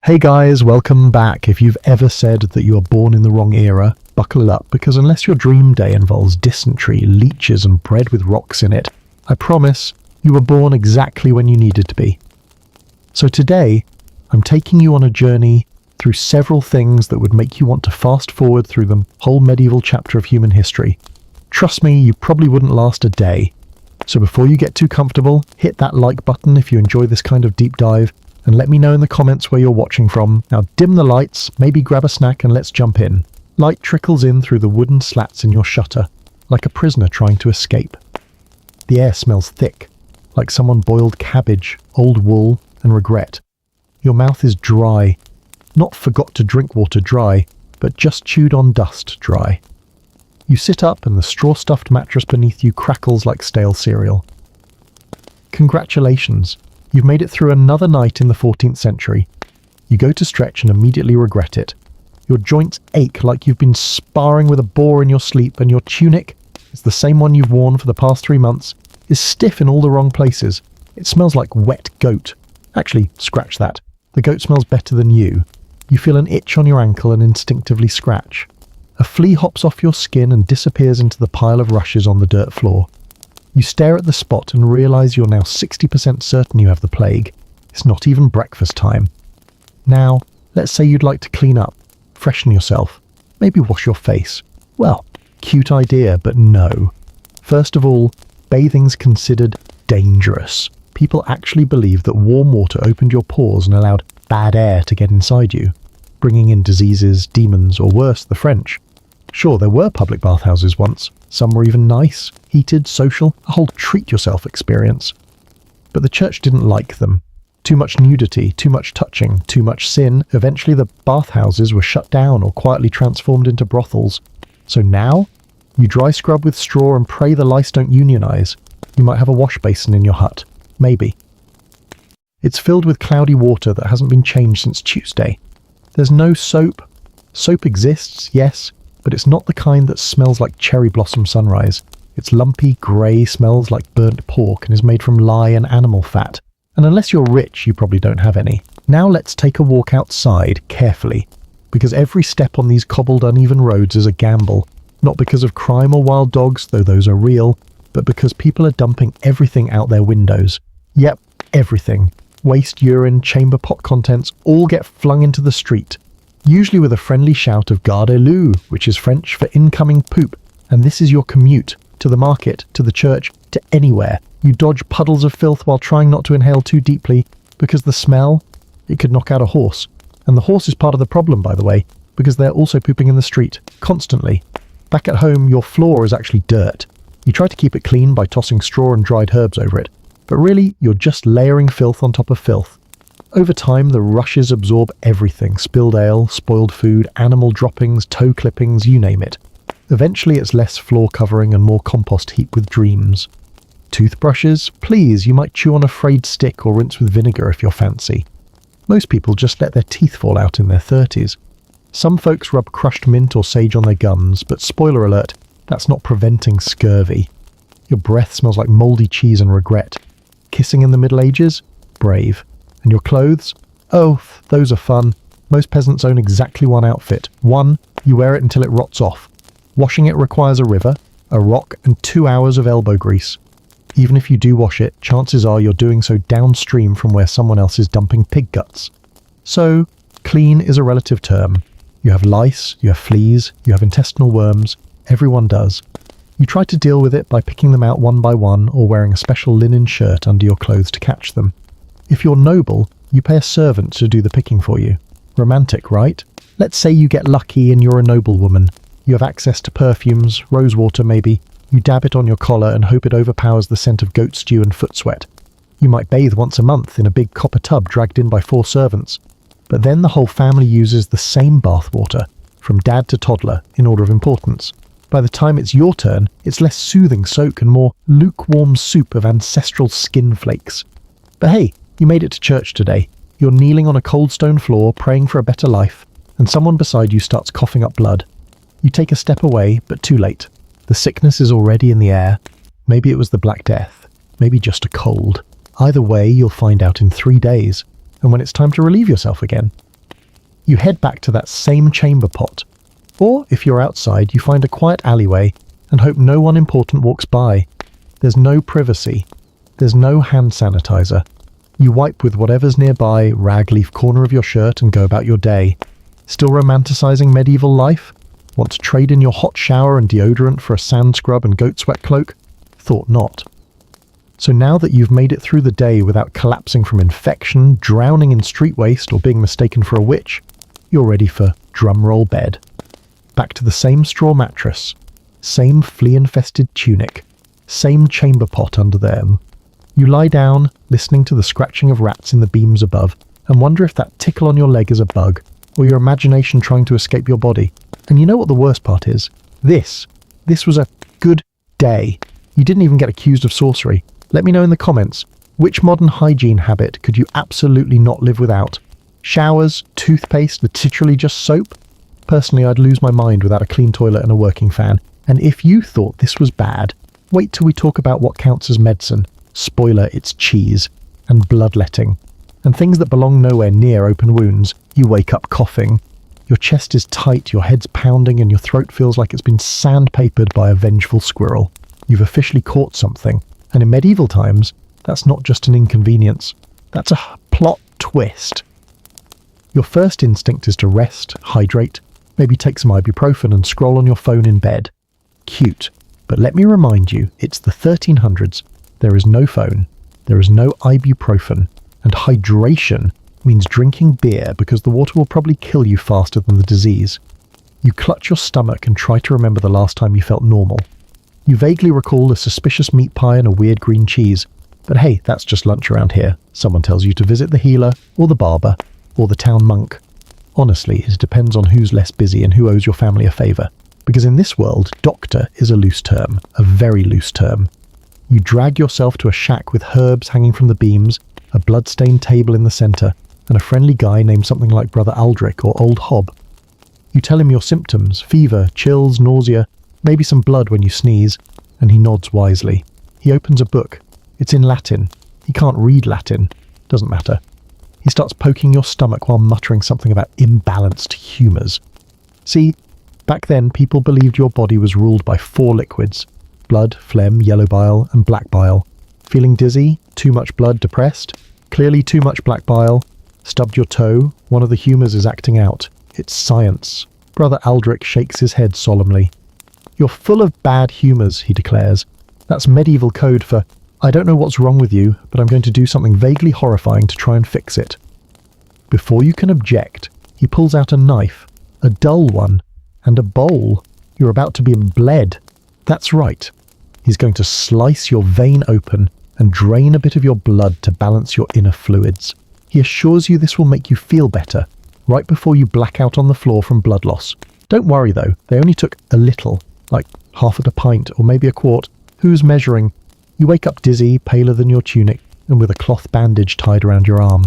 Hey guys, welcome back. If you've ever said that you are born in the wrong era, buckle up, because unless your dream day involves dysentery, leeches and bread with rocks in it, I promise you were born exactly when you needed to be. So today, I'm taking you on a journey through several things that would make you want to fast forward through the whole medieval chapter of human history. Trust me, you probably wouldn't last a day. So before you get too comfortable, hit that like button if you enjoy this kind of deep dive, and let me know in the comments where you're watching from. Now dim the lights, maybe grab a snack and let's jump in. Light trickles in through the wooden slats in your shutter, like a prisoner trying to escape. The air smells thick, like someone boiled cabbage, old wool and regret. Your mouth is dry, not forgot to drink water dry, but just chewed on dust dry. You sit up and the straw-stuffed mattress beneath you crackles like stale cereal. Congratulations. You've made it through another night in the 14th century. You go to stretch and immediately regret it. Your joints ache like you've been sparring with a boar in your sleep, and your tunic, it's the same one you've worn for the past 3 months, is stiff in all the wrong places. It smells like wet goat. Actually, scratch that. The goat smells better than you. You feel an itch on your ankle and instinctively scratch. A flea hops off your skin and disappears into the pile of rushes on the dirt floor. You stare at the spot and realise you're now 60% certain you have the plague. It's not even breakfast time. Now, let's say you'd like to clean up, freshen yourself, maybe wash your face. Well, cute idea, but no. First of all, bathing's considered dangerous. People actually believe that warm water opened your pores and allowed bad air to get inside you, bringing in diseases, demons, or worse, the French. Sure, there were public bathhouses once. Some were even nice, heated, social, a whole treat-yourself experience. But the church didn't like them. Too much nudity, too much touching, too much sin. Eventually the bathhouses were shut down or quietly transformed into brothels. So now, you dry scrub with straw and pray the lice don't unionize. You might have a wash basin in your hut. Maybe. It's filled with cloudy water that hasn't been changed since Tuesday. There's no soap. Soap exists, yes, but it's not the kind that smells like cherry blossom sunrise. It's lumpy, grey, smells like burnt pork and is made from lye and animal fat. And unless you're rich, you probably don't have any. Now let's take a walk outside, carefully, because every step on these cobbled uneven roads is a gamble. Not because of crime or wild dogs, though those are real, but because people are dumping everything out their windows. Yep, everything. Waste, urine, chamber pot contents all get flung into the street. Usually with a friendly shout of Gardez-le, which is French for incoming poop, and this is your commute, to the market, to the church, to anywhere. You dodge puddles of filth while trying not to inhale too deeply, because the smell, it could knock out a horse. And the horse is part of the problem, by the way, because they're also pooping in the street, constantly. Back at home, your floor is actually dirt. You try to keep it clean by tossing straw and dried herbs over it, but really, you're just layering filth on top of filth. Over time, the rushes absorb everything: spilled ale, spoiled food, animal droppings, toe clippings, you name it. Eventually it's less floor covering and more compost heap with dreams. Toothbrushes? Please, you might chew on a frayed stick or rinse with vinegar if you're fancy. Most people just let their teeth fall out in their 30s. Some folks rub crushed mint or sage on their gums, but spoiler alert, that's not preventing scurvy. Your breath smells like mouldy cheese and regret. Kissing in the Middle Ages? Brave. And your clothes? Oh, those are fun. Most peasants own exactly one outfit. One, you wear it until it rots off. Washing it requires a river, a rock, and 2 hours of elbow grease. Even if you do wash it, chances are you're doing so downstream from where someone else is dumping pig guts. So, clean is a relative term. You have lice, you have fleas, you have intestinal worms. Everyone does. You try to deal with it by picking them out one by one or wearing a special linen shirt under your clothes to catch them. If you're noble, you pay a servant to do the picking for you. Romantic, right? Let's say you get lucky and you're a noblewoman. You have access to perfumes, rosewater maybe. You dab it on your collar and hope it overpowers the scent of goat stew and foot sweat. You might bathe once a month in a big copper tub dragged in by 4 servants. But then the whole family uses the same bathwater, from dad to toddler, in order of importance. By the time it's your turn, it's less soothing soak and more lukewarm soup of ancestral skin flakes. But hey, you made it to church today. You're kneeling on a cold stone floor, praying for a better life, and someone beside you starts coughing up blood. You take a step away, but too late. The sickness is already in the air. Maybe it was the Black Death. Maybe just a cold. Either way, you'll find out in 3 days. And when it's time to relieve yourself again, You head back to that same chamber pot. Or, if you're outside, you find a quiet alleyway and hope no one important walks by. There's no privacy. There's no hand sanitizer. You wipe with whatever's nearby, rag leaf corner of your shirt, and go about your day. Still romanticizing medieval life? Want to trade in your hot shower and deodorant for a sand scrub and goat sweat cloak? Thought not. So now that you've made it through the day without collapsing from infection, drowning in street waste, or being mistaken for a witch, you're ready for drumroll bed. Back to the same straw mattress, same flea-infested tunic, same chamber pot under them. You lie down, listening to the scratching of rats in the beams above, and wonder if that tickle on your leg is a bug, or your imagination trying to escape your body. And you know what the worst part is? This was a good day. You didn't even get accused of sorcery. Let me know in the comments, which modern hygiene habit could you absolutely not live without? Showers, toothpaste, literally just soap? Personally, I'd lose my mind without a clean toilet and a working fan. And if you thought this was bad, wait till we talk about what counts as medicine. Spoiler, it's cheese. And bloodletting. And things that belong nowhere near open wounds. You wake up coughing. Your chest is tight, your head's pounding, and your throat feels like it's been sandpapered by a vengeful squirrel. You've officially caught something. And in medieval times, that's not just an inconvenience. That's a plot twist. Your first instinct is to rest, hydrate, maybe take some ibuprofen and scroll on your phone in bed. Cute. But let me remind you, it's the 1300s. There is no phone. There is no ibuprofen. And hydration means drinking beer because the water will probably kill you faster than the disease. You clutch your stomach and try to remember the last time you felt normal. You vaguely recall a suspicious meat pie and a weird green cheese. But hey, that's just lunch around here. Someone tells you to visit the healer, or the barber, or the town monk. Honestly, it depends on who's less busy and who owes your family a favour. Because in this world, doctor is a loose term, a very loose term. You drag yourself to a shack with herbs hanging from the beams, a blood-stained table in the centre, and a friendly guy named something like Brother Aldrich or Old Hob. You tell him your symptoms, fever, chills, nausea, maybe some blood when you sneeze, and he nods wisely. He opens a book. It's in Latin. He can't read Latin. Doesn't matter. He starts poking your stomach while muttering something about imbalanced humours. See, back then people believed your body was ruled by 4 liquids: blood, phlegm, yellow bile, and black bile. Feeling dizzy? Too much blood, depressed? Clearly too much black bile. Stubbed your toe? One of the humours is acting out. It's science. Brother Aldrich shakes his head solemnly. You're full of bad humours, he declares. That's medieval code for, I don't know what's wrong with you, but I'm going to do something vaguely horrifying to try and fix it. Before you can object, he pulls out a knife, a dull one, and a bowl. You're about to be bled. That's right. He's going to slice your vein open and drain a bit of your blood to balance your inner fluids. He assures you this will make you feel better, right before you black out on the floor from blood loss. Don't worry though, they only took a little, like half a pint or maybe a quart. Who's measuring? You wake up dizzy, paler than your tunic, and with a cloth bandage tied around your arm.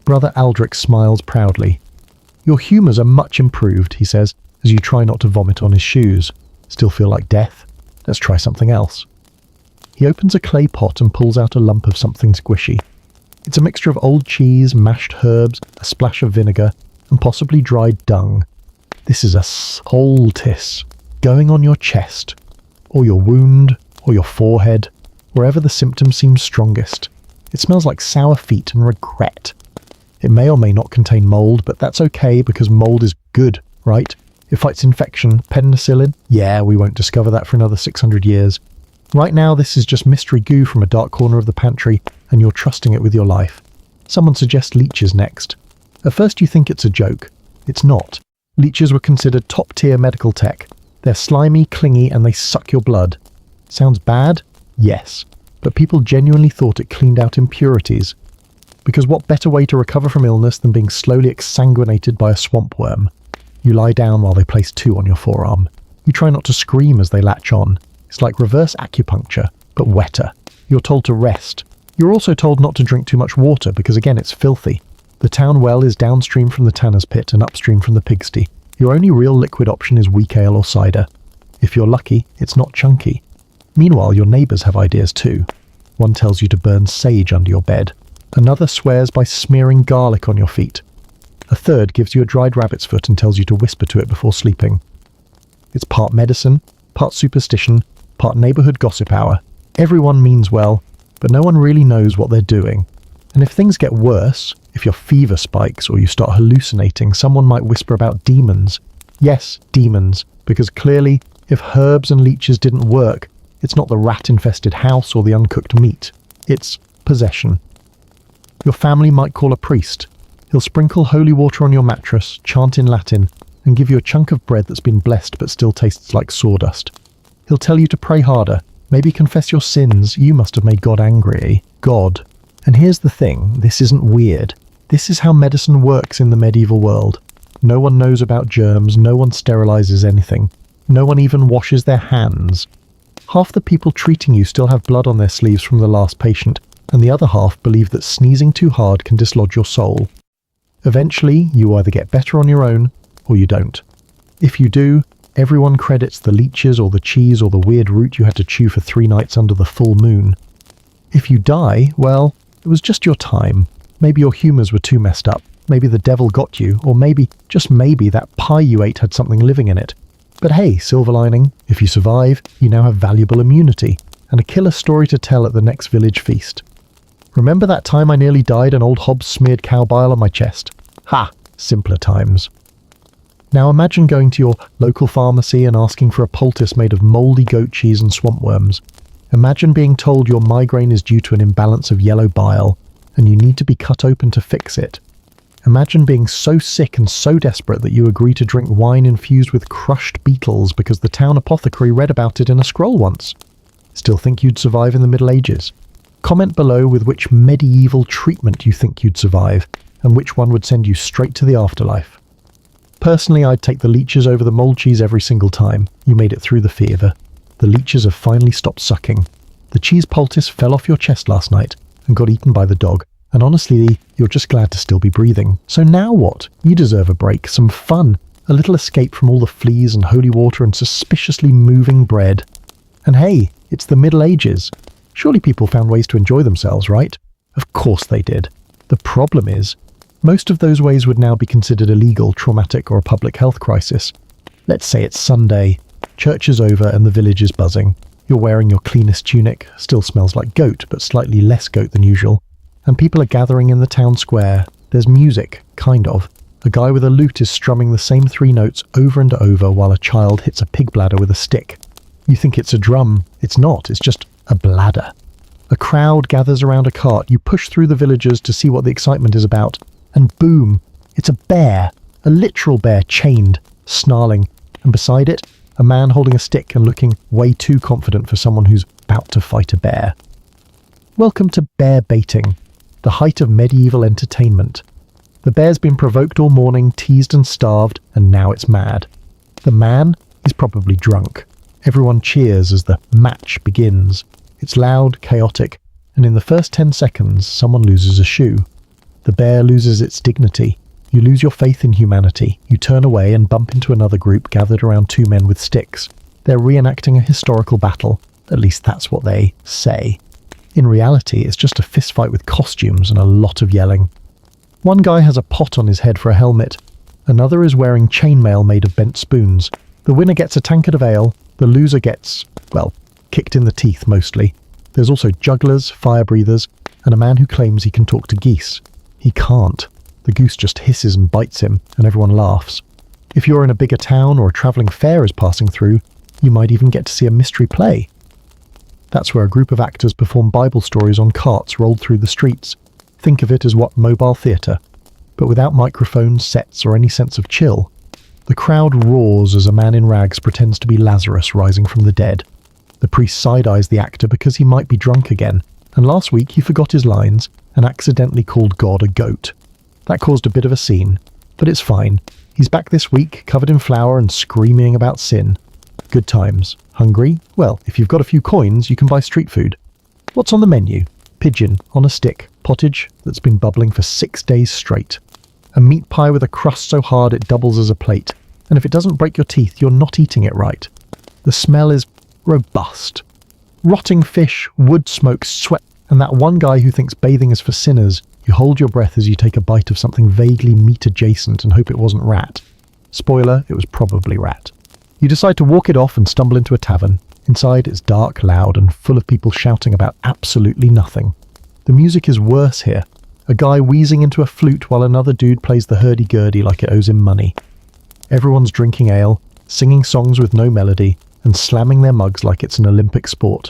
Brother Aldrich smiles proudly. Your humours are much improved, he says, as you try not to vomit on his shoes. Still feel like death? Let's try something else. He opens a clay pot and pulls out a lump of something squishy. It's a mixture of old cheese, mashed herbs, a splash of vinegar, and possibly dried dung. This is a poultice going on your chest, or your wound, or your forehead, wherever the symptom seems strongest. It smells like sour feet and regret. It may or may not contain mould, but that's okay because mould is good, right? It fights infection. Penicillin? Yeah, we won't discover that for another 600 years. Right now, this is just mystery goo from a dark corner of the pantry, and you're trusting it with your life. Someone suggests leeches next. At first you think it's a joke. It's not. Leeches were considered top-tier medical tech. They're slimy, clingy, and they suck your blood. Sounds bad? Yes. But people genuinely thought it cleaned out impurities. Because what better way to recover from illness than being slowly exsanguinated by a swamp worm? You lie down while they place 2 on your forearm. You try not to scream as they latch on. It's like reverse acupuncture, but wetter. You're told to rest. You're also told not to drink too much water because again it's filthy. The town well is downstream from the tanner's pit and upstream from the pigsty. Your only real liquid option is weak ale or cider. If you're lucky, it's not chunky. Meanwhile, your neighbours have ideas too. One tells you to burn sage under your bed. Another swears by smearing garlic on your feet. A third gives you a dried rabbit's foot and tells you to whisper to it before sleeping. It's part medicine, part superstition, part neighborhood gossip hour. Everyone means well, but no one really knows what they're doing. And if things get worse, if your fever spikes or you start hallucinating, someone might whisper about demons. Yes, demons, because clearly, if herbs and leeches didn't work, it's not the rat-infested house or the uncooked meat. It's possession. Your family might call a priest. He'll sprinkle holy water on your mattress, chant in Latin, and give you a chunk of bread that's been blessed but still tastes like sawdust. He'll tell you to pray harder, maybe confess your sins. You must have made God angry. God. And here's the thing, this isn't weird. This is how medicine works in the medieval world. No one knows about germs, no one sterilizes anything. No one even washes their hands. Half the people treating you still have blood on their sleeves from the last patient, and the other half believe that sneezing too hard can dislodge your soul. Eventually, you either get better on your own, or you don't. If you do, everyone credits the leeches or the cheese or the weird root you had to chew for 3 nights under the full moon. If you die, well, it was just your time. Maybe your humours were too messed up. Maybe the devil got you, or maybe, just maybe, that pie you ate had something living in it. But hey, silver lining, if you survive, you now have valuable immunity, and a killer story to tell at the next village feast. Remember that time I nearly died and old Hobbs smeared cow bile on my chest? Ha! Simpler times. Now imagine going to your local pharmacy and asking for a poultice made of mouldy goat cheese and swamp worms. Imagine being told your migraine is due to an imbalance of yellow bile, and you need to be cut open to fix it. Imagine being so sick and so desperate that you agree to drink wine infused with crushed beetles because the town apothecary read about it in a scroll once. Still think you'd survive in the Middle Ages? Comment below with which medieval treatment you think you'd survive, and which one would send you straight to the afterlife. Personally, I'd take the leeches over the mould cheese every single time. You made it through the fever. The leeches have finally stopped sucking. The cheese poultice fell off your chest last night and got eaten by the dog. And honestly, you're just glad to still be breathing. So now what? You deserve a break, some fun, a little escape from all the fleas and holy water and suspiciously moving bread. And hey, it's the Middle Ages. Surely people found ways to enjoy themselves, right? Of course they did. The problem is, most of those ways would now be considered illegal, traumatic, or a public health crisis. Let's say it's Sunday, church is over and the village is buzzing. You're wearing your cleanest tunic, still smells like goat, but slightly less goat than usual. And people are gathering in the town square. There's music, kind of. A guy with a lute is strumming the same 3 notes over and over while a child hits a pig bladder with a stick. You think it's a drum. It's not, it's just a bladder. A crowd gathers around a cart. You push through the villagers to see what the excitement is about. And boom, it's a bear. A literal bear, chained, snarling. And beside it, a man holding a stick and looking way too confident for someone who's about to fight a bear. Welcome to bear baiting, the height of medieval entertainment. The bear's been provoked all morning, teased and starved, and now it's mad. The man is probably drunk. Everyone cheers as the match begins. It's loud, chaotic, and in the first 10 seconds, someone loses a shoe. The bear loses its dignity. You lose your faith in humanity. You turn away and bump into another group gathered around 2 men with sticks. They're reenacting a historical battle. At least that's what they say. In reality, it's just a fistfight with costumes and a lot of yelling. One guy has a pot on his head for a helmet. Another is wearing chainmail made of bent spoons. The winner gets a tankard of ale. The loser gets, well, kicked in the teeth mostly. There's also jugglers, fire breathers, and a man who claims he can talk to geese. He can't. The goose just hisses and bites him, and everyone laughs. If you're in a bigger town or a travelling fair is passing through, you might even get to see a mystery play. That's where a group of actors perform Bible stories on carts rolled through the streets. Think of it as what mobile theatre, but without microphones, sets, or any sense of chill. The crowd roars as a man in rags pretends to be Lazarus rising from the dead. The priest side-eyes the actor because he might be drunk again, and last week he forgot his lines and accidentally called God a goat. That caused a bit of a scene, but it's fine. He's back this week, covered in flour and screaming about sin. Good times. Hungry? Well, if you've got a few coins, you can buy street food. What's on the menu? Pigeon on a stick, pottage that's been bubbling for 6 days straight. A meat pie with a crust so hard it doubles as a plate, and if it doesn't break your teeth, you're not eating it right. The smell is robust. Rotting fish, wood smoke, sweat. And that one guy who thinks bathing is for sinners, you hold your breath as you take a bite of something vaguely meat-adjacent and hope it wasn't rat. Spoiler, it was probably rat. You decide to walk it off and stumble into a tavern. Inside, it's dark, loud, and full of people shouting about absolutely nothing. The music is worse here. A guy wheezing into a flute while another dude plays the hurdy-gurdy like it owes him money. Everyone's drinking ale, singing songs with no melody, and slamming their mugs like it's an Olympic sport.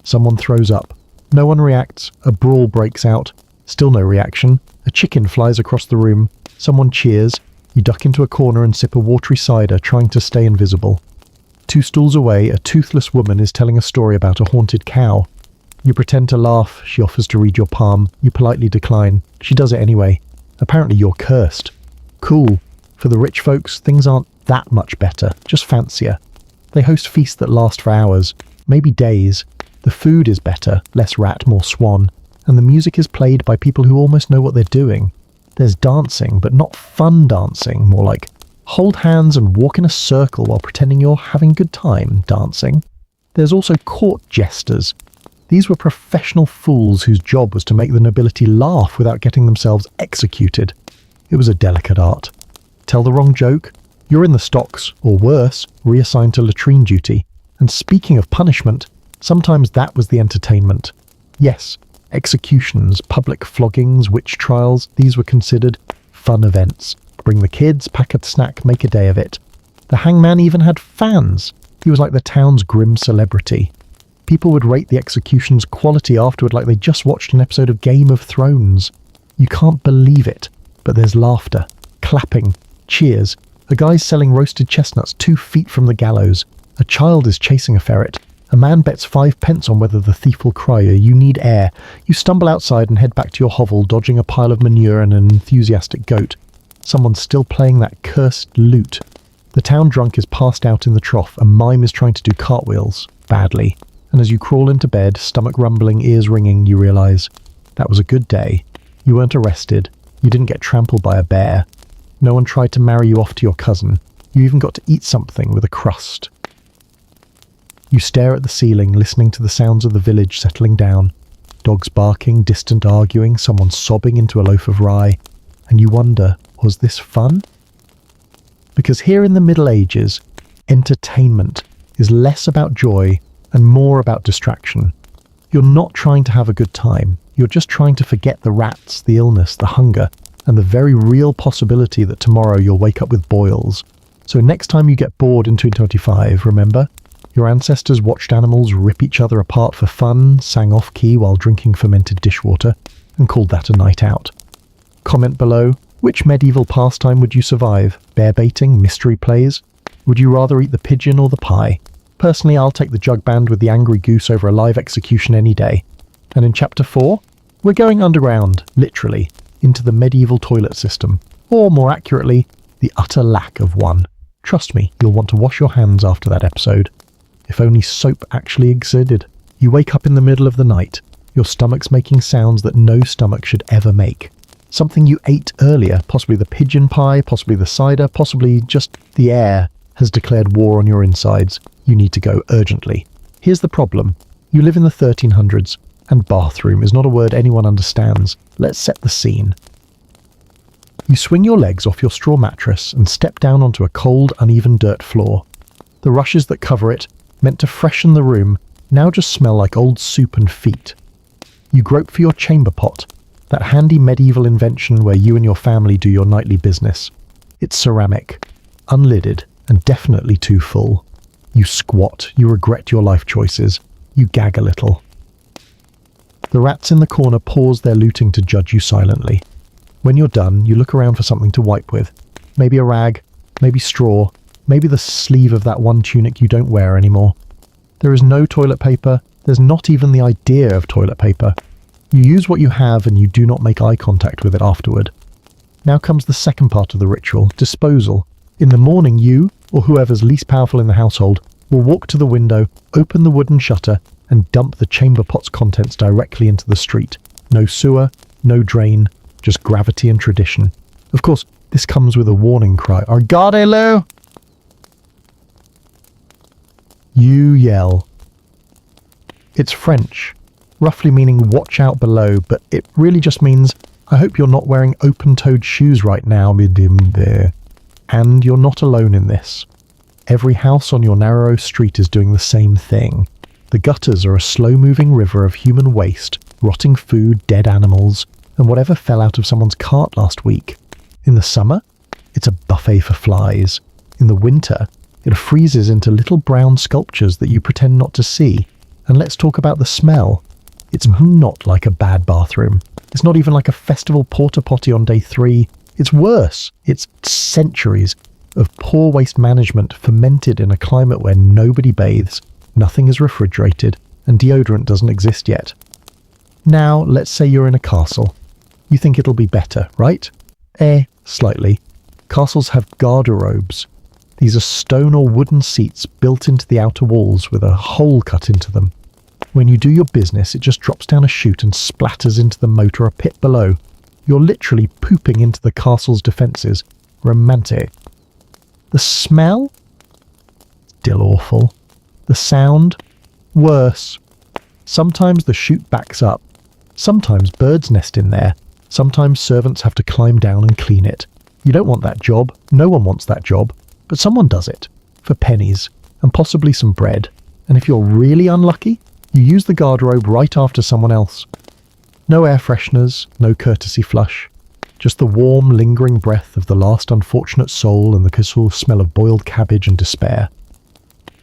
Someone throws up. No one reacts. A brawl breaks out. Still no reaction. A chicken flies across the room. Someone cheers. You duck into a corner and sip a watery cider, trying to stay invisible. 2 stools away, a toothless woman is telling a story about a haunted cow. You pretend to laugh. She offers to read your palm. You politely decline. She does it anyway. Apparently you're cursed. Cool. For the rich folks, things aren't that much better, just fancier. They host feasts that last for hours, maybe days. The food is better, less rat, more swan. And the music is played by people who almost know what they're doing. There's dancing, but not fun dancing, more like hold hands and walk in a circle while pretending you're having a good time dancing. There's also court jesters. These were professional fools whose job was to make the nobility laugh without getting themselves executed. It was a delicate art. Tell the wrong joke, you're in the stocks, or worse, reassigned to latrine duty. And speaking of punishment, sometimes that was the entertainment. Yes, executions, public floggings, witch trials, these were considered fun events. Bring the kids, pack a snack, make a day of it. The hangman even had fans. He was like the town's grim celebrity. People would rate the execution's quality afterward like they just watched an episode of Game of Thrones. You can't believe it, but there's laughter, clapping, cheers. A guy's selling roasted chestnuts 2 feet from the gallows. A child is chasing a ferret. A man bets 5 pence on whether the thief will cry. You need air. You stumble outside and head back to your hovel, dodging a pile of manure and an enthusiastic goat. Someone's still playing that cursed lute. The town drunk is passed out in the trough. A mime is trying to do cartwheels. Badly. And as you crawl into bed, stomach rumbling, ears ringing, you realise that was a good day. You weren't arrested. You didn't get trampled by a bear. No one tried to marry you off to your cousin. You even got to eat something with a crust. You stare at the ceiling, listening to the sounds of the village settling down. Dogs barking, distant arguing, someone sobbing into a loaf of rye. And you wonder, was this fun? Because here in the Middle Ages, entertainment is less about joy and more about distraction. You're not trying to have a good time. You're just trying to forget the rats, the illness, the hunger, and the very real possibility that tomorrow you'll wake up with boils. So next time you get bored in 2025, remember? Your ancestors watched animals rip each other apart for fun, sang off-key while drinking fermented dishwater, and called that a night out. Comment below, which medieval pastime would you survive? Bear baiting, mystery plays? Would you rather eat the pigeon or the pie? Personally, I'll take the jug band with the angry goose over a live execution any day. And in Chapter 4, we're going underground, literally, into the medieval toilet system, or more accurately, the utter lack of one. Trust me, you'll want to wash your hands after that episode. If only soap actually existed. You wake up in the middle of the night. Your stomach's making sounds that no stomach should ever make. Something you ate earlier, possibly the pigeon pie, possibly the cider, possibly just the air, has declared war on your insides. You need to go urgently. Here's the problem. You live in the 1300s, and bathroom is not a word anyone understands. Let's set the scene. You swing your legs off your straw mattress and step down onto a cold, uneven dirt floor. The rushes that cover it, meant to freshen the room, now just smell like old soup and feet. You grope for your chamber pot, that handy medieval invention where you and your family do your nightly business. It's ceramic, unlidded, and definitely too full. You squat, you regret your life choices, you gag a little. The rats in the corner pause their looting to judge you silently. When you're done, you look around for something to wipe with. Maybe a rag, maybe straw, maybe the sleeve of that one tunic you don't wear anymore. There is no toilet paper, there's not even the idea of toilet paper. You use what you have and you do not make eye contact with it afterward. Now comes the second part of the ritual, disposal. In the morning you, or whoever's least powerful in the household, will walk to the window, open the wooden shutter, and dump the chamber pot's contents directly into the street. No sewer, no drain, just gravity and tradition. Of course, this comes with a warning cry. Regardez-le! You yell. It's French. roughly meaning watch out below, but it really just means I hope you're not wearing open-toed shoes right now, there. And you're not alone in this. Every house on your narrow street is doing the same thing. The gutters are a slow-moving river of human waste, rotting food, dead animals, and whatever fell out of someone's cart last week. In the summer, it's a buffet for flies. In the winter, it freezes into little brown sculptures that you pretend not to see. And let's talk about the smell. It's not like a bad bathroom. It's not even like a festival porta potty on day 3. It's worse. It's centuries of poor waste management fermented in a climate where nobody bathes, nothing is refrigerated, and deodorant doesn't exist yet. Now, let's say you're in a castle. You think it'll be better, right? Slightly. Castles have garderobes. These are stone or wooden seats built into the outer walls with a hole cut into them. When you do your business, it just drops down a chute and splatters into the moat or a pit below. You're literally pooping into the castle's defences. Romantic. The smell? Still awful. The sound? Worse. Sometimes the chute backs up. Sometimes birds nest in there. Sometimes servants have to climb down and clean it. You don't want that job. No one wants that job. But someone does it. For pennies. And possibly some bread. And if you're really unlucky, you use the garderobe right after someone else. No air fresheners, no courtesy flush. Just the warm, lingering breath of the last unfortunate soul and the casual smell of boiled cabbage and despair.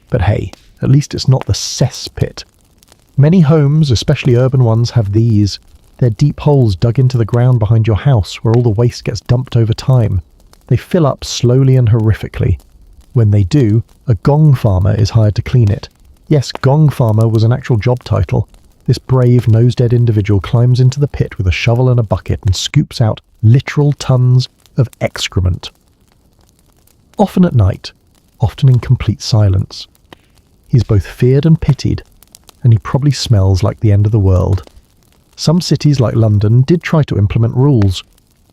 But hey, at least it's not the cesspit. Many homes, especially urban ones, have these. They're deep holes dug into the ground behind your house where all the waste gets dumped over time. They fill up slowly and horrifically. When they do, a gong farmer is hired to clean it. Yes, gong farmer was an actual job title. This brave, nose-dead individual climbs into the pit with a shovel and a bucket and scoops out literal tons of excrement. Often at night, often in complete silence. He's both feared and pitied, and he probably smells like the end of the world. Some cities like London did try to implement rules.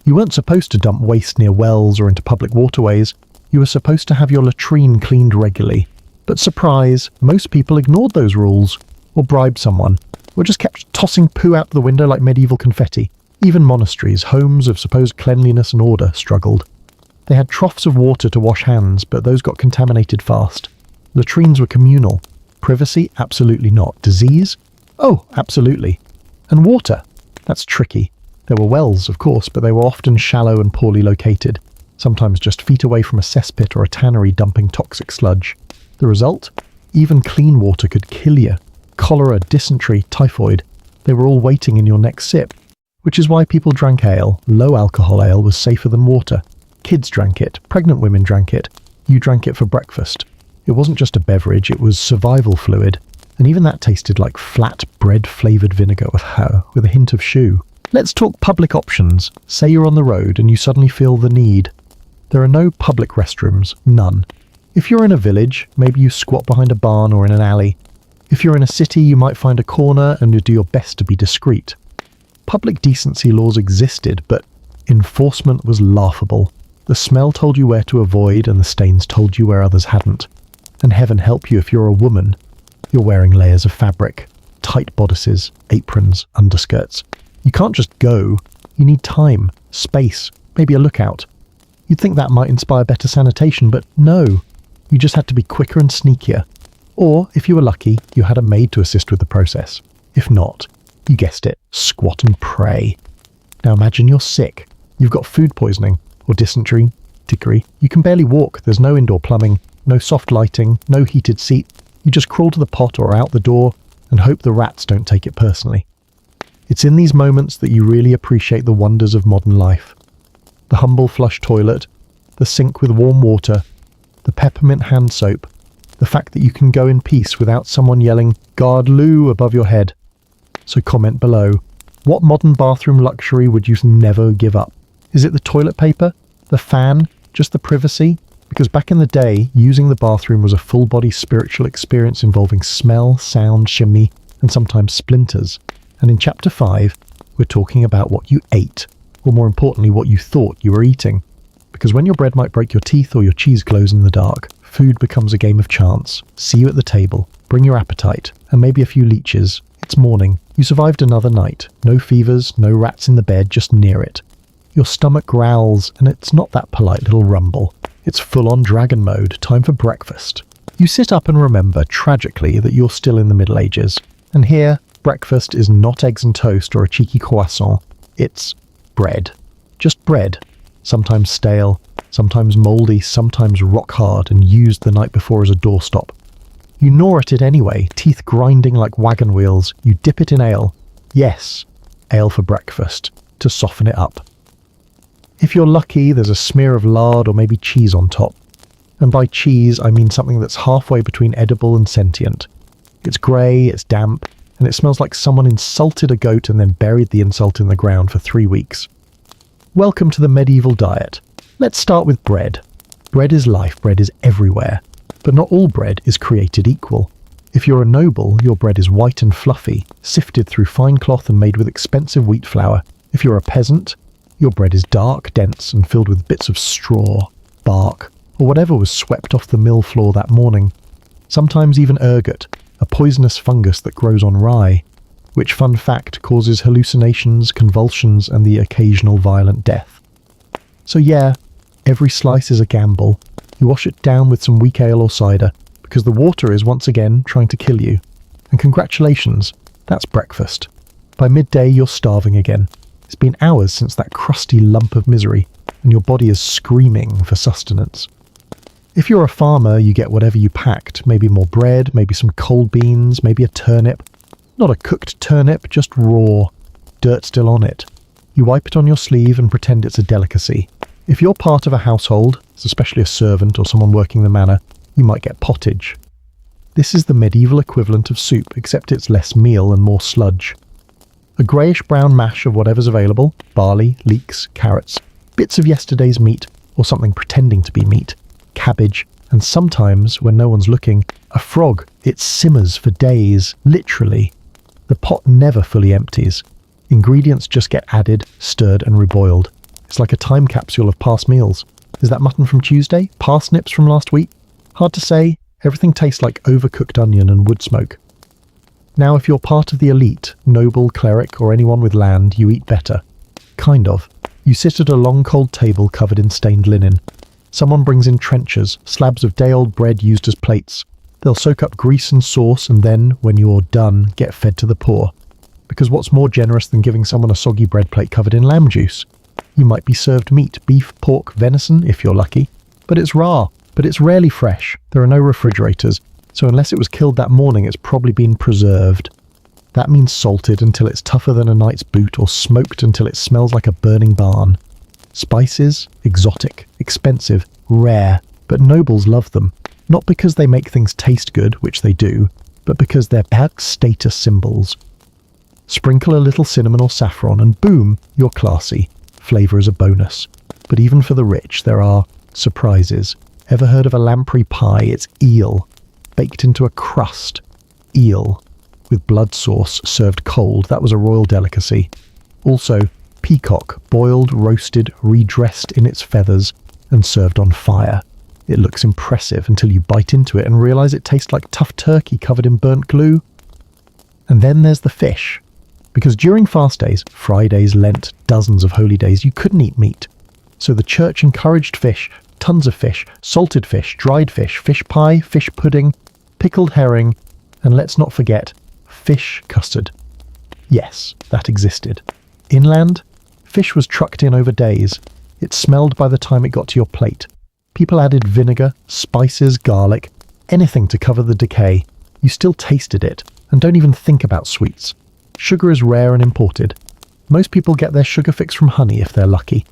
You weren't supposed to dump waste near wells or into public waterways. You were supposed to have your latrine cleaned regularly. But surprise, most people ignored those rules, or bribed someone, or just kept tossing poo out the window like medieval confetti. Even monasteries, homes of supposed cleanliness and order, struggled. They had troughs of water to wash hands, but those got contaminated fast. Latrines were communal. Privacy? Absolutely not. Disease? Oh, absolutely. And water? That's tricky. There were wells, of course, but they were often shallow and poorly located, sometimes just feet away from a cesspit or a tannery dumping toxic sludge. The result? Even clean water could kill you. Cholera, dysentery, typhoid. They were all waiting in your next sip. Which is why people drank ale. Low alcohol ale was safer than water. Kids drank it. Pregnant women drank it. You drank it for breakfast. It wasn't just a beverage, it was survival fluid. And even that tasted like flat bread-flavoured vinegar with a hint of shoe. Let's talk public options. Say you're on the road and you suddenly feel the need. There are no public restrooms. None. If you're in a village, maybe you squat behind a barn or in an alley. If you're in a city, you might find a corner and you do your best to be discreet. Public decency laws existed, but enforcement was laughable. The smell told you where to avoid and the stains told you where others hadn't. And heaven help you if you're a woman. You're wearing layers of fabric, tight bodices, aprons, underskirts. You can't just go. You need time, space, maybe a lookout. You'd think that might inspire better sanitation, but no. You just had to be quicker and sneakier. Or, if you were lucky, you had a maid to assist with the process. If not, you guessed it, squat and pray. Now imagine you're sick. You've got food poisoning, or dysentery, dickery. You can barely walk, there's no indoor plumbing, no soft lighting, no heated seat. You just crawl to the pot or out the door and hope the rats don't take it personally. It's in these moments that you really appreciate the wonders of modern life. The humble flush toilet, the sink with warm water, the peppermint hand soap, the fact that you can go in peace without someone yelling, "Guard Lou," above your head. So comment below, what modern bathroom luxury would you never give up? Is it the toilet paper? The fan? Just the privacy? Because back in the day, using the bathroom was a full-body spiritual experience involving smell, sound, chimney, and sometimes splinters. And in Chapter 5, we're talking about what you ate, or more importantly, what you thought you were eating. Because when your bread might break your teeth or your cheese glows in the dark, food becomes a game of chance. See you at the table. bring your appetite, and maybe a few leeches. It's morning. You survived another night. No fevers, no rats in the bed, just near it. Your stomach growls, and it's not that polite little rumble. It's full-on dragon mode, time for breakfast. You sit up and remember, tragically, that you're still in the Middle Ages. And here, breakfast is not eggs and toast or a cheeky croissant. It's bread. Just bread. Sometimes stale, sometimes mouldy, sometimes rock hard and used the night before as a doorstop. You gnaw at it anyway, teeth grinding like wagon wheels. You dip it in ale. Yes, ale for breakfast, to soften it up. If you're lucky, there's a smear of lard or maybe cheese on top. And by cheese, I mean something that's halfway between edible and sentient. It's grey, it's damp, and it smells like someone insulted a goat and then buried the insult in the ground for 3 weeks. Welcome to the medieval diet. Let's start with bread. Bread is life, bread is everywhere. But not all bread is created equal. If you're a noble, your bread is white and fluffy, sifted through fine cloth and made with expensive wheat flour. If you're a peasant, your bread is dark, dense, and filled with bits of straw, bark, or whatever was swept off the mill floor that morning. Sometimes even ergot, a poisonous fungus that grows on rye, which, fun fact, causes hallucinations, convulsions, and the occasional violent death. So yeah, every slice is a gamble. You wash it down with some weak ale or cider, because the water is once again trying to kill you. And congratulations, that's breakfast. By midday, you're starving again. It's been hours since that crusty lump of misery, and your body is screaming for sustenance. If you're a farmer, you get whatever you packed, maybe more bread, maybe some cold beans, maybe a turnip. Not a cooked turnip, just raw, dirt still on it. You wipe it on your sleeve and pretend it's a delicacy. If you're part of a household, especially a servant or someone working the manor, you might get pottage. This is the medieval equivalent of soup, except it's less meal and more sludge. A greyish-brown mash of whatever's available, barley, leeks, carrots, bits of yesterday's meat, or something pretending to be meat, cabbage, and sometimes, when no one's looking, a frog. It simmers for days, literally. The pot never fully empties. Ingredients just get added, stirred, and reboiled. It's like a time capsule of past meals. Is that mutton from Tuesday? Parsnips from last week? Hard to say. Everything tastes like overcooked onion and wood smoke. Now, if you're part of the elite, noble, cleric, or anyone with land, you eat better. Kind of. You sit at a long cold table covered in stained linen. Someone brings in trenchers, slabs of day-old bread used as plates. They'll soak up grease and sauce and then, when you're done, get fed to the poor. Because what's more generous than giving someone a soggy bread plate covered in lamb juice? You might be served meat, beef, pork, venison, if you're lucky. But it's raw. But it's rarely fresh. There are no refrigerators. So unless it was killed that morning, it's probably been preserved. That means salted until it's tougher than a knight's boot, or smoked until it smells like a burning barn. Spices, exotic, expensive, rare, but nobles love them. Not because they make things taste good, which they do, but because they're status symbols. Sprinkle a little cinnamon or saffron and boom, you're classy. Flavour is a bonus. But even for the rich, there are surprises. Ever heard of a lamprey pie? It's eel, baked into a crust. Eel, with blood sauce, served cold. That was a royal delicacy. Also, peacock, boiled, roasted, redressed in its feathers, and served on fire. It looks impressive until you bite into it and realise it tastes like tough turkey covered in burnt glue. And then there's the fish. Because during fast days, Fridays, Lent, dozens of holy days, you couldn't eat meat. So the church encouraged fish, tons of fish, salted fish, dried fish, fish pie, fish pudding, pickled herring, and let's not forget, fish custard. Yes, that existed. Inland, fish was trucked in over days. It smelled by the time it got to your plate. People added vinegar, spices, garlic, anything to cover the decay. You still tasted it, and don't even think about sweets. Sugar is rare and imported. Most people get their sugar fix from honey if they're lucky.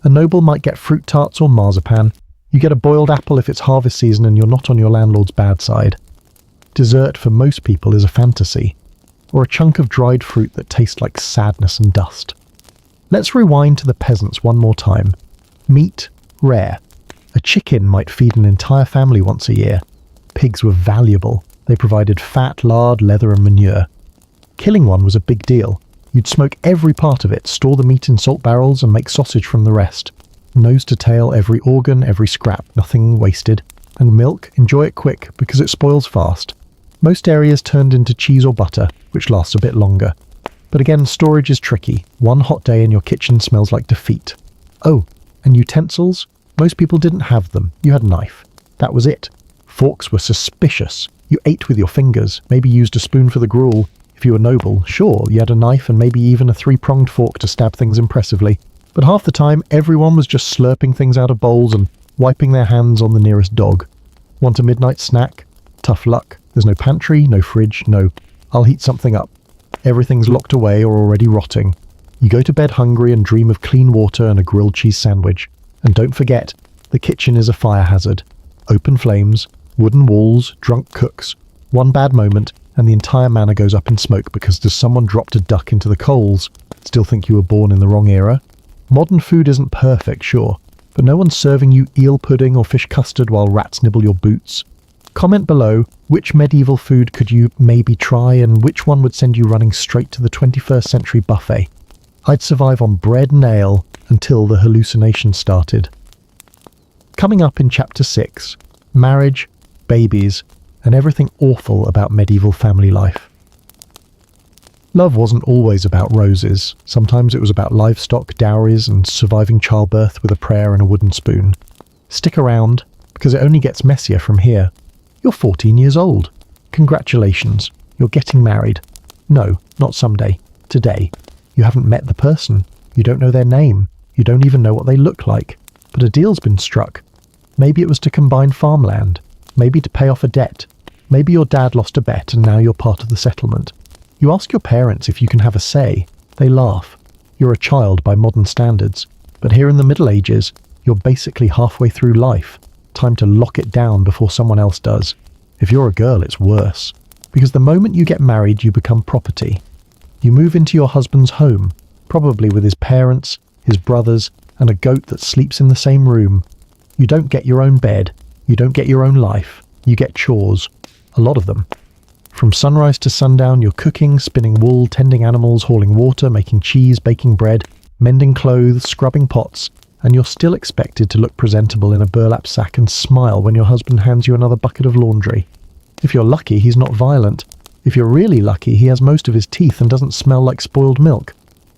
A noble might get fruit tarts or marzipan. You get a boiled apple if it's harvest season and you're not on your landlord's bad side. Dessert for most people is a fantasy, or a chunk of dried fruit that tastes like sadness and dust. Let's rewind to the peasants one more time. Meat, rare. A chicken might feed an entire family once a year. Pigs were valuable. They provided fat, lard, leather, and manure. Killing one was a big deal. You'd smoke every part of it, store the meat in salt barrels, and make sausage from the rest. Nose to tail, every organ, every scrap, nothing wasted. And milk, enjoy it quick, because it spoils fast. Most areas turned into cheese or butter, which lasts a bit longer. But again, storage is tricky. One hot day and your kitchen smells like defeat. Oh, and utensils? Most people didn't have them. You had a knife. That was it. Forks were suspicious. You ate with your fingers, maybe used a spoon for the gruel. If you were noble, sure, you had a knife and maybe even a 3-pronged fork to stab things impressively. But half the time, everyone was just slurping things out of bowls and wiping their hands on the nearest dog. Want a midnight snack? Tough luck. There's no pantry, no fridge, no, I'll heat something up. Everything's locked away or already rotting. You go to bed hungry and dream of clean water and a grilled cheese sandwich. And don't forget, the kitchen is a fire hazard. Open flames, wooden walls, drunk cooks. One bad moment, and the entire manor goes up in smoke because someone dropped a duck into the coals. Still think you were born in the wrong era? Modern food isn't perfect, sure, but no one's serving you eel pudding or fish custard while rats nibble your boots. Comment below which medieval food could you maybe try and which one would send you running straight to the 21st century buffet. I'd survive on bread and ale until the hallucinations started. Coming up in Chapter 6, marriage, babies, and everything awful about medieval family life. Love wasn't always about roses. Sometimes it was about livestock, dowries, and surviving childbirth with a prayer and a wooden spoon. Stick around, because it only gets messier from here. You're 14 years old. Congratulations, you're getting married. No, not someday. Today. You haven't met the person. You don't know their name. You don't even know what they look like. But a deal's been struck. Maybe it was to combine farmland. Maybe to pay off a debt. Maybe your dad lost a bet and now you're part of the settlement. You ask your parents if you can have a say. They laugh. You're a child by modern standards. But here in the Middle Ages, you're basically halfway through life. Time to lock it down before someone else does. If you're a girl, it's worse. Because the moment you get married, you become property. You move into your husband's home, probably with his parents, his brothers, and a goat that sleeps in the same room. You don't get your own bed. You don't get your own life. You get chores. A lot of them. From sunrise to sundown, you're cooking, spinning wool, tending animals, hauling water, making cheese, baking bread, mending clothes, scrubbing pots, and you're still expected to look presentable in a burlap sack and smile when your husband hands you another bucket of laundry. If you're lucky, he's not violent. If you're really lucky, he has most of his teeth and doesn't smell like spoiled milk.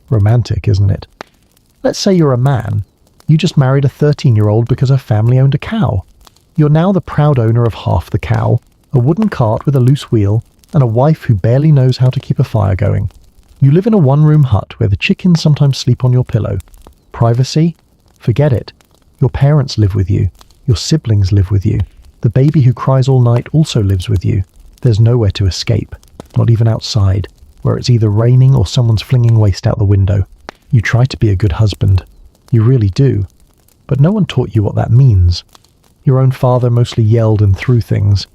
Romantic, isn't it? Let's say you're a man. You just married a 13-year-old because her family owned a cow. You're now the proud owner of half the cow, a wooden cart with a loose wheel, and a wife who barely knows how to keep a fire going. You live in a one-room hut where the chickens sometimes sleep on your pillow. Privacy? Forget it. Your parents live with you. Your siblings live with you. The baby who cries all night also lives with you. There's nowhere to escape, not even outside, where it's either raining or someone's flinging waste out the window. You try to be a good husband. You really do. But no one taught you what that means. Your own father mostly yelled and threw things.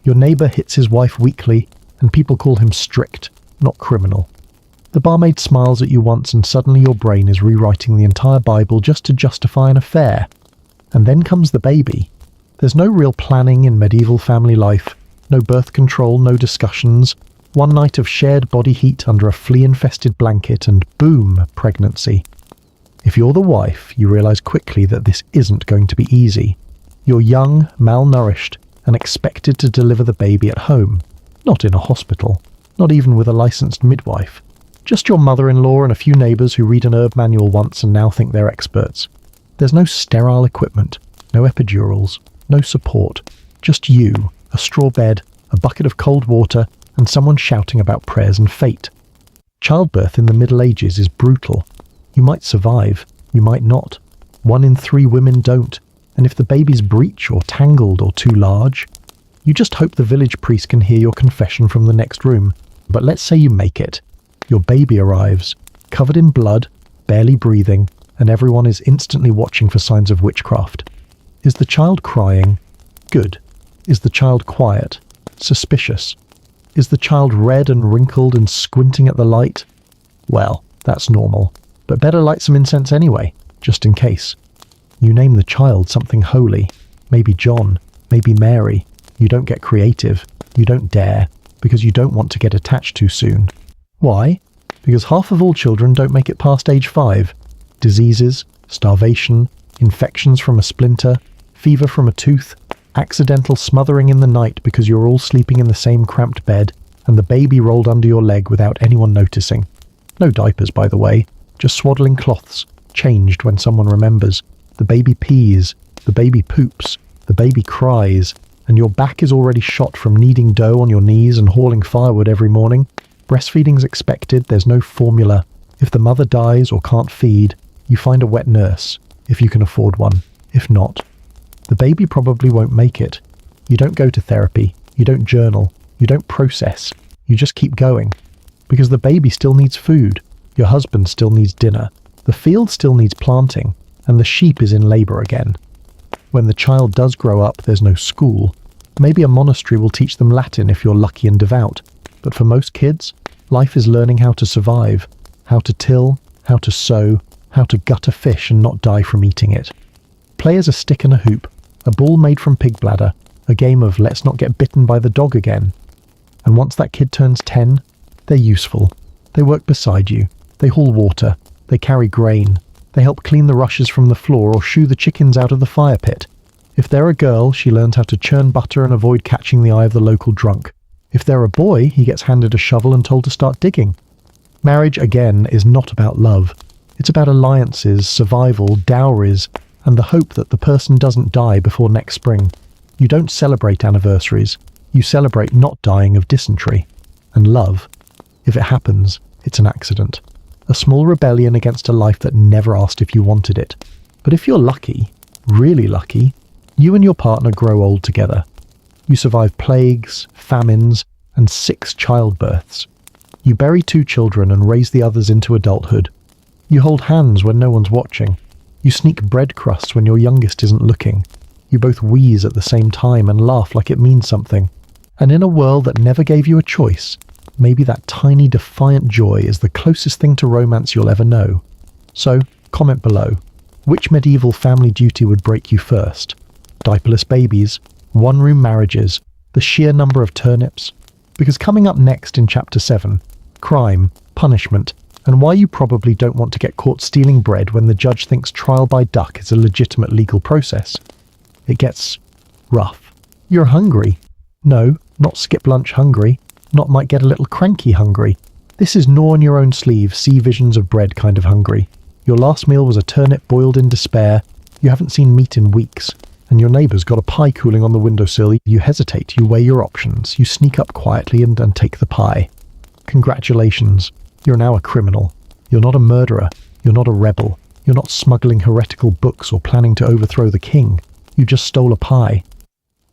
Your neighbour hits his wife weekly, and people call him strict, not criminal. The barmaid smiles at you once and suddenly your brain is rewriting the entire Bible just to justify an affair. And then comes the baby. There's no real planning in medieval family life. No birth control, no discussions. One night of shared body heat under a flea-infested blanket and boom, pregnancy. If you're the wife, you realise quickly that this isn't going to be easy. You're young, malnourished, and expected to deliver the baby at home. Not in a hospital. Not even with a licensed midwife. Just your mother-in-law and a few neighbours who read an herb manual once and now think they're experts. There's no sterile equipment, no epidurals, no support. Just you, a straw bed, a bucket of cold water, and someone shouting about prayers and fate. Childbirth in the Middle Ages is brutal. You might survive, you might not. 1 in 3 women don't, and if the baby's breech or tangled or too large, you just hope the village priest can hear your confession from the next room. But let's say you make it. Your baby arrives, covered in blood, barely breathing, and everyone is instantly watching for signs of witchcraft. Is the child crying? Good. Is the child quiet? Suspicious. Is the child red and wrinkled and squinting at the light? Well, that's normal. But better light some incense anyway, just in case. You name the child something holy. Maybe John, maybe Mary. You don't get creative. You don't dare, because you don't want to get attached too soon. Why? Because half of all children don't make it past age 5. Diseases, starvation, infections from a splinter, fever from a tooth, accidental smothering in the night because you're all sleeping in the same cramped bed and the baby rolled under your leg without anyone noticing. No diapers, by the way, just swaddling cloths, changed when someone remembers. The baby pees, the baby poops, the baby cries, and your back is already shot from kneading dough on your knees and hauling firewood every morning. Breastfeeding's expected, there's no formula. If the mother dies or can't feed, you find a wet nurse, if you can afford one. If not, the baby probably won't make it. You don't go to therapy, you don't journal, you don't process, you just keep going. Because the baby still needs food, your husband still needs dinner, the field still needs planting, and the sheep is in labour again. When the child does grow up, there's no school. Maybe a monastery will teach them Latin if you're lucky and devout. But for most kids, life is learning how to survive, how to till, how to sow, how to gut a fish and not die from eating it. Play as a stick and a hoop, a ball made from pig bladder, a game of let's not get bitten by the dog again. And once that kid turns 10, they're useful. They work beside you. They haul water. They carry grain. They help clean the rushes from the floor or shoo the chickens out of the fire pit. If they're a girl, she learns how to churn butter and avoid catching the eye of the local drunk. If they're a boy, he gets handed a shovel and told to start digging. Marriage, again, is not about love. It's about alliances, survival, dowries, and the hope that the person doesn't die before next spring. You don't celebrate anniversaries. You celebrate not dying of dysentery. And love, if it happens, it's an accident. A small rebellion against a life that never asked if you wanted it. But if you're lucky, really lucky, you and your partner grow old together. You survive plagues, famines, and 6 childbirths. You bury 2 children and raise the others into adulthood. You hold hands when no one's watching. You sneak bread crusts when your youngest isn't looking. You both wheeze at the same time and laugh like it means something. And in a world that never gave you a choice, maybe that tiny defiant joy is the closest thing to romance you'll ever know. So, comment below. Which medieval family duty would break you first? Diaperless babies, one-room marriages, the sheer number of turnips? Because coming up next in Chapter 7, crime, punishment, and why you probably don't want to get caught stealing bread when the judge thinks trial by duck is a legitimate legal process. It gets rough. You're hungry. No, not skip lunch hungry. Not might get a little cranky hungry. This is gnaw on your own sleeve, see visions of bread kind of hungry. Your last meal was a turnip boiled in despair. You haven't seen meat in weeks. And your neighbour's got a pie cooling on the windowsill. You hesitate, you weigh your options. You sneak up quietly and take the pie. Congratulations. You're now a criminal. You're not a murderer. You're not a rebel. You're not smuggling heretical books or planning to overthrow the king. You just stole a pie.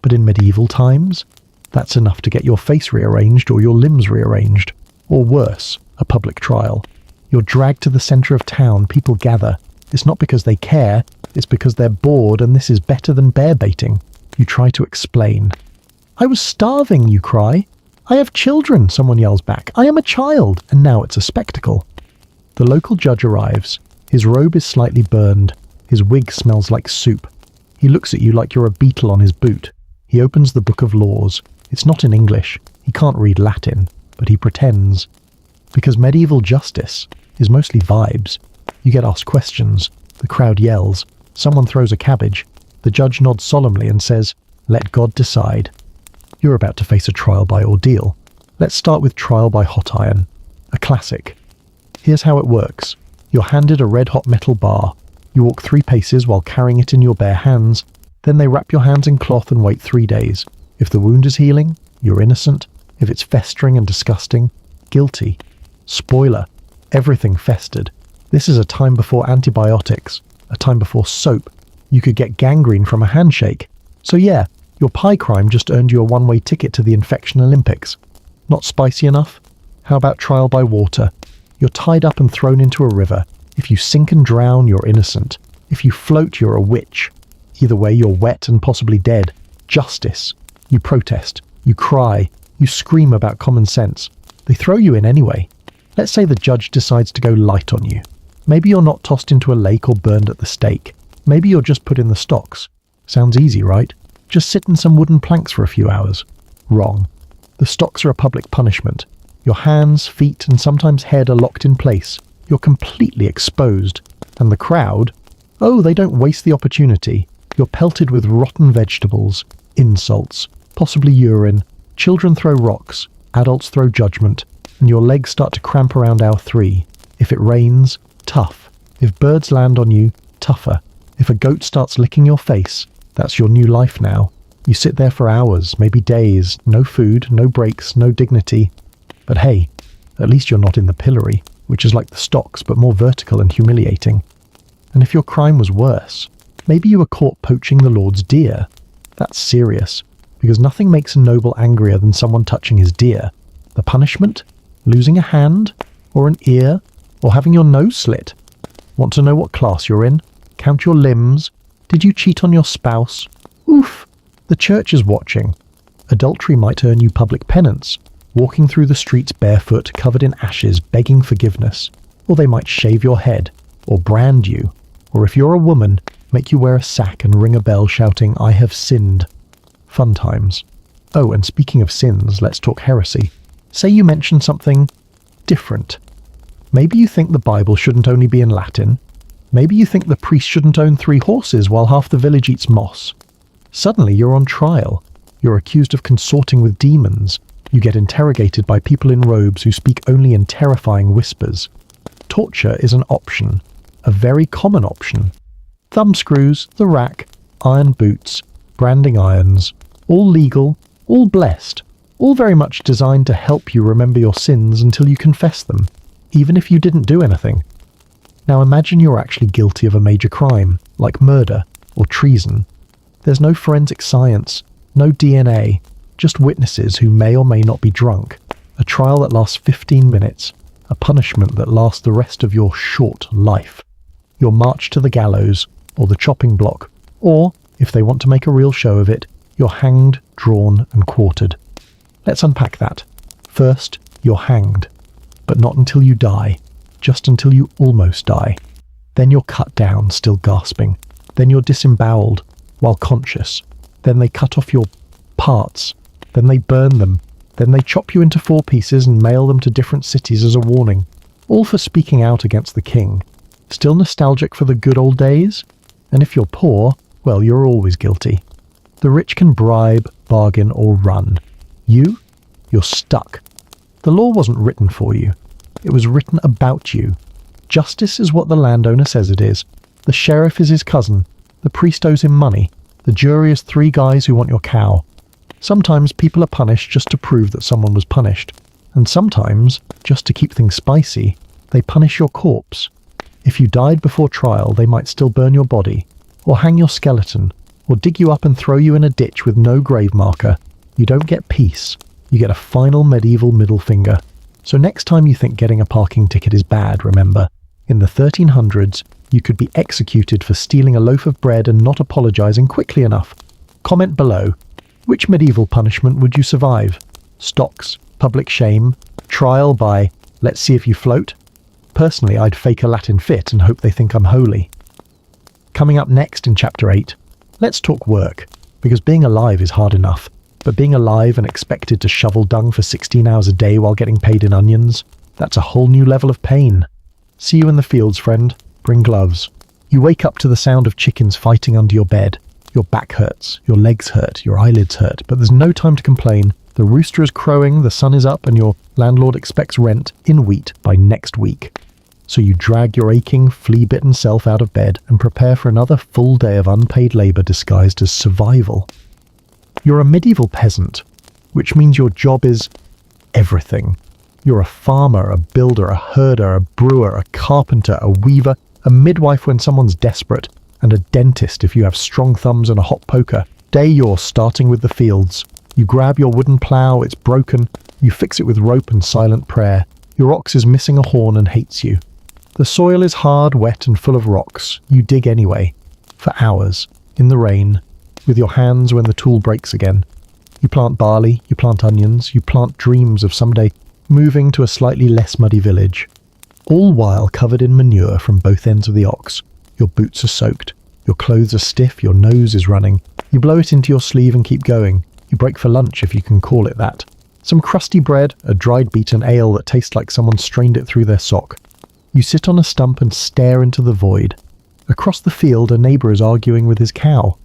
But in medieval times, that's enough to get your face rearranged or your limbs rearranged. Or worse, a public trial. You're dragged to the centre of town, people gather. It's not because they care, it's because they're bored and this is better than bear baiting. You try to explain. I was starving, you cry. I have children, someone yells back. I am a child, and now it's a spectacle. The local judge arrives. His robe is slightly burned. His wig smells like soup. He looks at you like you're a beetle on his boot. He opens the book of laws. It's not in English. He can't read Latin, but he pretends. Because medieval justice is mostly vibes. You get asked questions. The crowd yells. Someone throws a cabbage. The judge nods solemnly and says, "Let God decide." You're about to face a trial by ordeal. Let's start with trial by hot iron. A classic. Here's how it works. You're handed a red-hot metal bar. You walk 3 paces while carrying it in your bare hands. Then they wrap your hands in cloth and wait 3 days. If the wound is healing, you're innocent. If it's festering and disgusting, guilty. Spoiler, everything festered. This is a time before antibiotics, a time before soap. You could get gangrene from a handshake. So yeah, your pie crime just earned you a one-way ticket to the Infection Olympics. Not spicy enough? How about trial by water? You're tied up and thrown into a river. If you sink and drown, you're innocent. If you float, you're a witch. Either way, you're wet and possibly dead. Justice. You protest. You cry. You scream about common sense. They throw you in anyway. Let's say the judge decides to go light on you. Maybe you're not tossed into a lake or burned at the stake. Maybe you're just put in the stocks. Sounds easy, right? Just sit in some wooden planks for a few hours. Wrong. The stocks are a public punishment. Your hands, feet, and sometimes head are locked in place. You're completely exposed. And the crowd, oh, they don't waste the opportunity. You're pelted with rotten vegetables, insults, possibly urine, children throw rocks, adults throw judgment, and your legs start to cramp around hour 3. If it rains, tough. If birds land on you, tougher. If a goat starts licking your face, that's your new life now. You sit there for hours, maybe days, no food, no breaks, no dignity. But hey, at least you're not in the pillory, which is like the stocks but more vertical and humiliating. And if your crime was worse, maybe you were caught poaching the Lord's deer. That's serious, because nothing makes a noble angrier than someone touching his deer. The punishment? Losing a hand? Or an ear? Or having your nose slit? Want to know what class you're in? Count your limbs? Did you cheat on your spouse? Oof! The church is watching. Adultery might earn you public penance, walking through the streets barefoot, covered in ashes, begging forgiveness. Or they might shave your head, or brand you. Or if you're a woman, make you wear a sack and ring a bell shouting, "I have sinned." Fun times. Oh, and speaking of sins, let's talk heresy. Say you mention something different. Maybe you think the Bible shouldn't only be in Latin. Maybe you think the priest shouldn't own 3 horses while half the village eats moss. Suddenly you're on trial. You're accused of consorting with demons. You get interrogated by people in robes who speak only in terrifying whispers. Torture is an option. A very common option. Thumbscrews, the rack, iron boots, branding irons, all legal, all blessed, all very much designed to help you remember your sins until you confess them, even if you didn't do anything. Now imagine you're actually guilty of a major crime, like murder or treason. There's no forensic science, no DNA, just witnesses who may or may not be drunk, a trial that lasts 15 minutes, a punishment that lasts the rest of your short life. You're marched to the gallows, or the chopping block, or, if they want to make a real show of it, you're hanged, drawn, and quartered. Let's unpack that. First, you're hanged, but not until you die, just until you almost die. Then you're cut down, still gasping. Then you're disemboweled, while conscious. Then they cut off your parts. Then they burn them. Then they chop you into 4 pieces and mail them to different cities as a warning. All for speaking out against the king. Still nostalgic for the good old days? And if you're poor, well, you're always guilty. The rich can bribe, bargain, or run. You're stuck. The law wasn't written for you. It was written about you. Justice is what the landowner says it is. The sheriff is his cousin. The priest owes him money. The jury is 3 guys who want your cow. Sometimes people are punished just to prove that someone was punished. And sometimes, just to keep things spicy, they punish your corpse. If you died before trial, they might still burn your body, or hang your skeleton, or dig you up and throw you in a ditch with no grave marker. You don't get peace. You get a final medieval middle finger. So next time you think getting a parking ticket is bad, remember, in the 1300s, you could be executed for stealing a loaf of bread and not apologizing quickly enough. Comment below. Which medieval punishment would you survive? Stocks, public shame, trial by let's see if you float? Personally, I'd fake a Latin fit and hope they think I'm holy. Coming up next in Chapter 8, let's talk work, because being alive is hard enough, but being alive and expected to shovel dung for 16 hours a day while getting paid in onions, that's a whole new level of pain. See you in the fields, friend. Bring gloves. You wake up to the sound of chickens fighting under your bed. Your back hurts, your legs hurt, your eyelids hurt, but there's no time to complain. The rooster is crowing, the sun is up, and your landlord expects rent in wheat by next week. So you drag your aching, flea-bitten self out of bed and prepare for another full day of unpaid labour disguised as survival. You're a medieval peasant, which means your job is everything. You're a farmer, a builder, a herder, a brewer, a carpenter, a weaver, a midwife when someone's desperate, and a dentist if you have strong thumbs and a hot poker. Day yours starting with the fields. You grab your wooden plough, it's broken. You fix it with rope and silent prayer. Your ox is missing a horn and hates you. The soil is hard, wet, and full of rocks. You dig anyway. For hours. In the rain. With your hands when the tool breaks again. You plant barley, you plant onions, you plant dreams of someday moving to a slightly less muddy village. All while covered in manure from both ends of the ox. Your boots are soaked. Your clothes are stiff, your nose is running. You blow it into your sleeve and keep going. You break for lunch if you can call it that. Some crusty bread, a dried beaten ale that tastes like someone strained it through their sock. You sit on a stump and stare into the void. Across the field, a neighbour is arguing with his cow.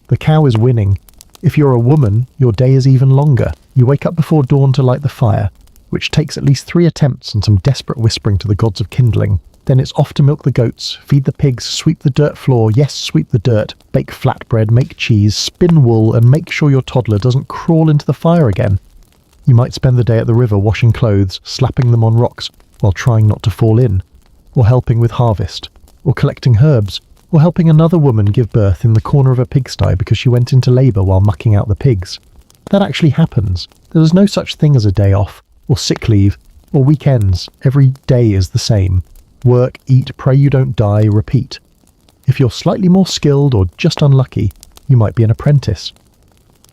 The cow is winning. If you're a woman, your day is even longer. You wake up before dawn to light the fire, which takes at least 3 attempts and some desperate whispering to the gods of kindling. Then it's off to milk the goats, feed the pigs, sweep the dirt floor, yes, sweep the dirt, bake flatbread, make cheese, spin wool, and make sure your toddler doesn't crawl into the fire again. You might spend the day at the river washing clothes, slapping them on rocks while trying not to fall in, or helping with harvest, or collecting herbs, or helping another woman give birth in the corner of a pigsty because she went into labour while mucking out the pigs. That actually happens. There is no such thing as a day off, or sick leave, or weekends. Every day is the same. Work, eat, pray you don't die, repeat. If you're slightly more skilled or just unlucky, you might be an apprentice.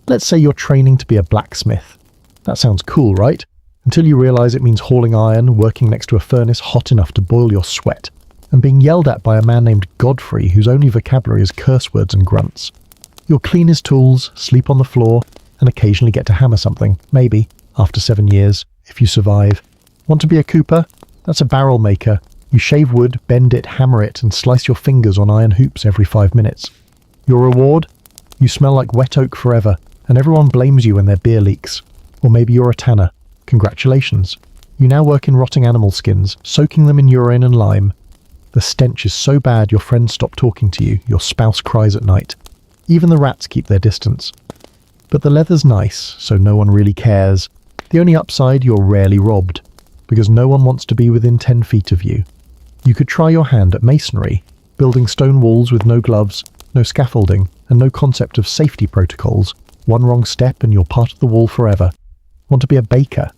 Let's say you're training to be a blacksmith. That sounds cool, right? Until you realise it means hauling iron, working next to a furnace hot enough to boil your sweat, and being yelled at by a man named Godfrey whose only vocabulary is curse words and grunts. You'll clean his tools, sleep on the floor, and occasionally get to hammer something, maybe, after 7 years, if you survive. Want to be a cooper? That's a barrel maker. You shave wood, bend it, hammer it, and slice your fingers on iron hoops every 5 minutes. Your reward? You smell like wet oak forever, and everyone blames you when their beer leaks. Or maybe you're a tanner. Congratulations. You now work in rotting animal skins, soaking them in urine and lime. The stench is so bad your friends stop talking to you, your spouse cries at night. Even the rats keep their distance. But the leather's nice, so no one really cares. The only upside, you're rarely robbed, because no one wants to be within 10 feet of you. You could try your hand at masonry, building stone walls with no gloves, no scaffolding, and no concept of safety protocols. One wrong step and you're part of the wall forever. Want to be a baker?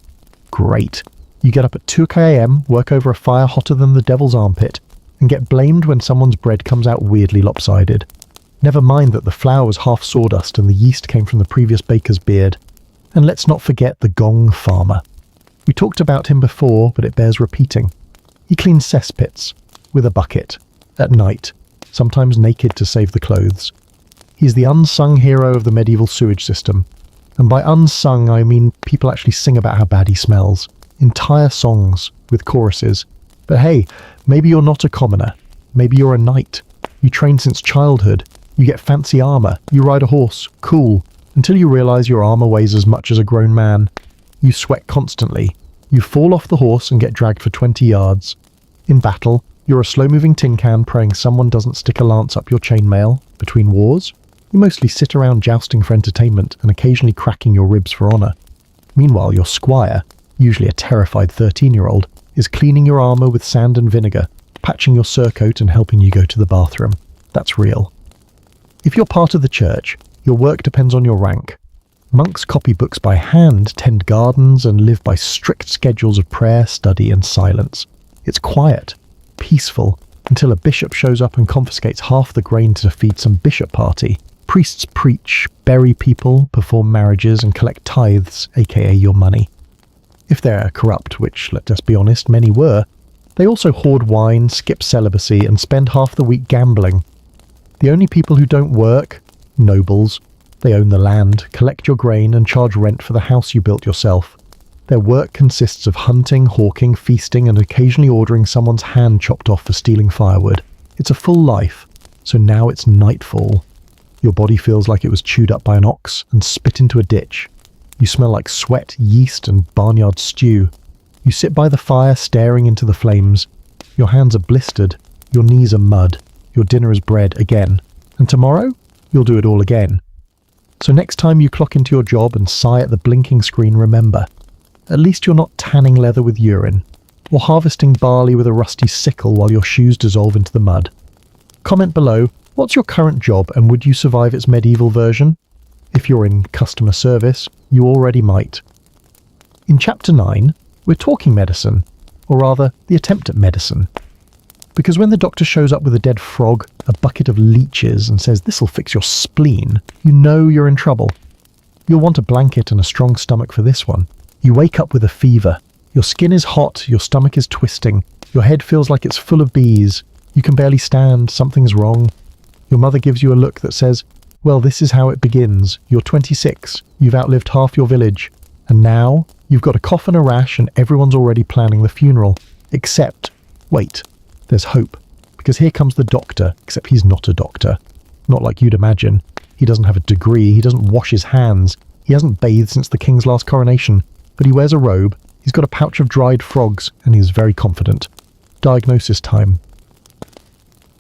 Great. You get up at 2 a.m, work over a fire hotter than the devil's armpit, and get blamed when someone's bread comes out weirdly lopsided. Never mind that the flour was half sawdust and the yeast came from the previous baker's beard. And let's not forget the gong farmer. We talked about him before, but it bears repeating. He cleans cesspits, with a bucket, at night, sometimes naked to save the clothes. He's the unsung hero of the medieval sewage system. And by unsung, I mean people actually sing about how bad he smells. Entire songs, with choruses. But hey, maybe you're not a commoner. Maybe you're a knight. You train since childhood. You get fancy armour. You ride a horse. Cool. Until you realise your armour weighs as much as a grown man. You sweat constantly. You fall off the horse and get dragged for 20 yards. In battle, you're a slow-moving tin can praying someone doesn't stick a lance up your chainmail. Between wars, you mostly sit around jousting for entertainment and occasionally cracking your ribs for honour. Meanwhile, your squire, usually a terrified 13-year-old, is cleaning your armour with sand and vinegar, patching your surcoat and helping you go to the bathroom. That's real. If you're part of the church, your work depends on your rank. Monks copy books by hand, tend gardens, and live by strict schedules of prayer, study, and silence. It's quiet, peaceful, until a bishop shows up and confiscates half the grain to feed some bishop party. Priests preach, bury people, perform marriages, and collect tithes, aka your money. If they're corrupt, which, let's just be honest, many were, they also hoard wine, skip celibacy, and spend half the week gambling. The only people who don't work? Nobles. They own the land, collect your grain, and charge rent for the house you built yourself. Their work consists of hunting, hawking, feasting, and occasionally ordering someone's hand chopped off for stealing firewood. It's a full life, so now it's nightfall. Your body feels like it was chewed up by an ox and spit into a ditch. You smell like sweat, yeast, and barnyard stew. You sit by the fire staring into the flames. Your hands are blistered, your knees are mud, your dinner is bread again. And tomorrow, you'll do it all again. So next time you clock into your job and sigh at the blinking screen, remember, at least you're not tanning leather with urine, or harvesting barley with a rusty sickle while your shoes dissolve into the mud. Comment below, what's your current job and would you survive its medieval version? If you're in customer service, you already might. In Chapter 9, we're talking medicine, or rather, the attempt at medicine. Because when the doctor shows up with a dead frog, a bucket of leeches, and says this'll fix your spleen, you know you're in trouble. You'll want a blanket and a strong stomach for this one. You wake up with a fever. Your skin is hot, your stomach is twisting, your head feels like it's full of bees, you can barely stand, something's wrong. Your mother gives you a look that says, well, this is how it begins. You're 26, you've outlived half your village, and now you've got a cough and a rash and everyone's already planning the funeral. Except, wait, there's hope. Because here comes the doctor, except he's not a doctor. Not like you'd imagine. He doesn't have a degree, he doesn't wash his hands, he hasn't bathed since the king's last coronation, but he wears a robe, he's got a pouch of dried frogs, and he is very confident. Diagnosis time.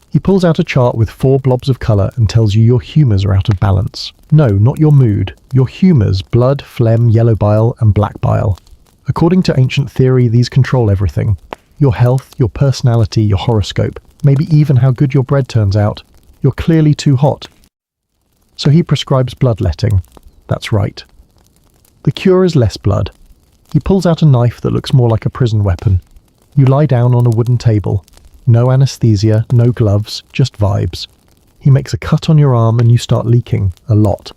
He pulls out a chart with 4 blobs of colour and tells you your humours are out of balance. No, not your mood. Your humours: blood, phlegm, yellow bile, and black bile. According to ancient theory, these control everything. Your health, your personality, your horoscope, maybe even how good your bread turns out. You're clearly too hot. So he prescribes bloodletting. That's right. The cure is less blood. He pulls out a knife that looks more like a prison weapon. You lie down on a wooden table. No anesthesia, no gloves, just vibes. He makes a cut on your arm and you start leaking, a lot.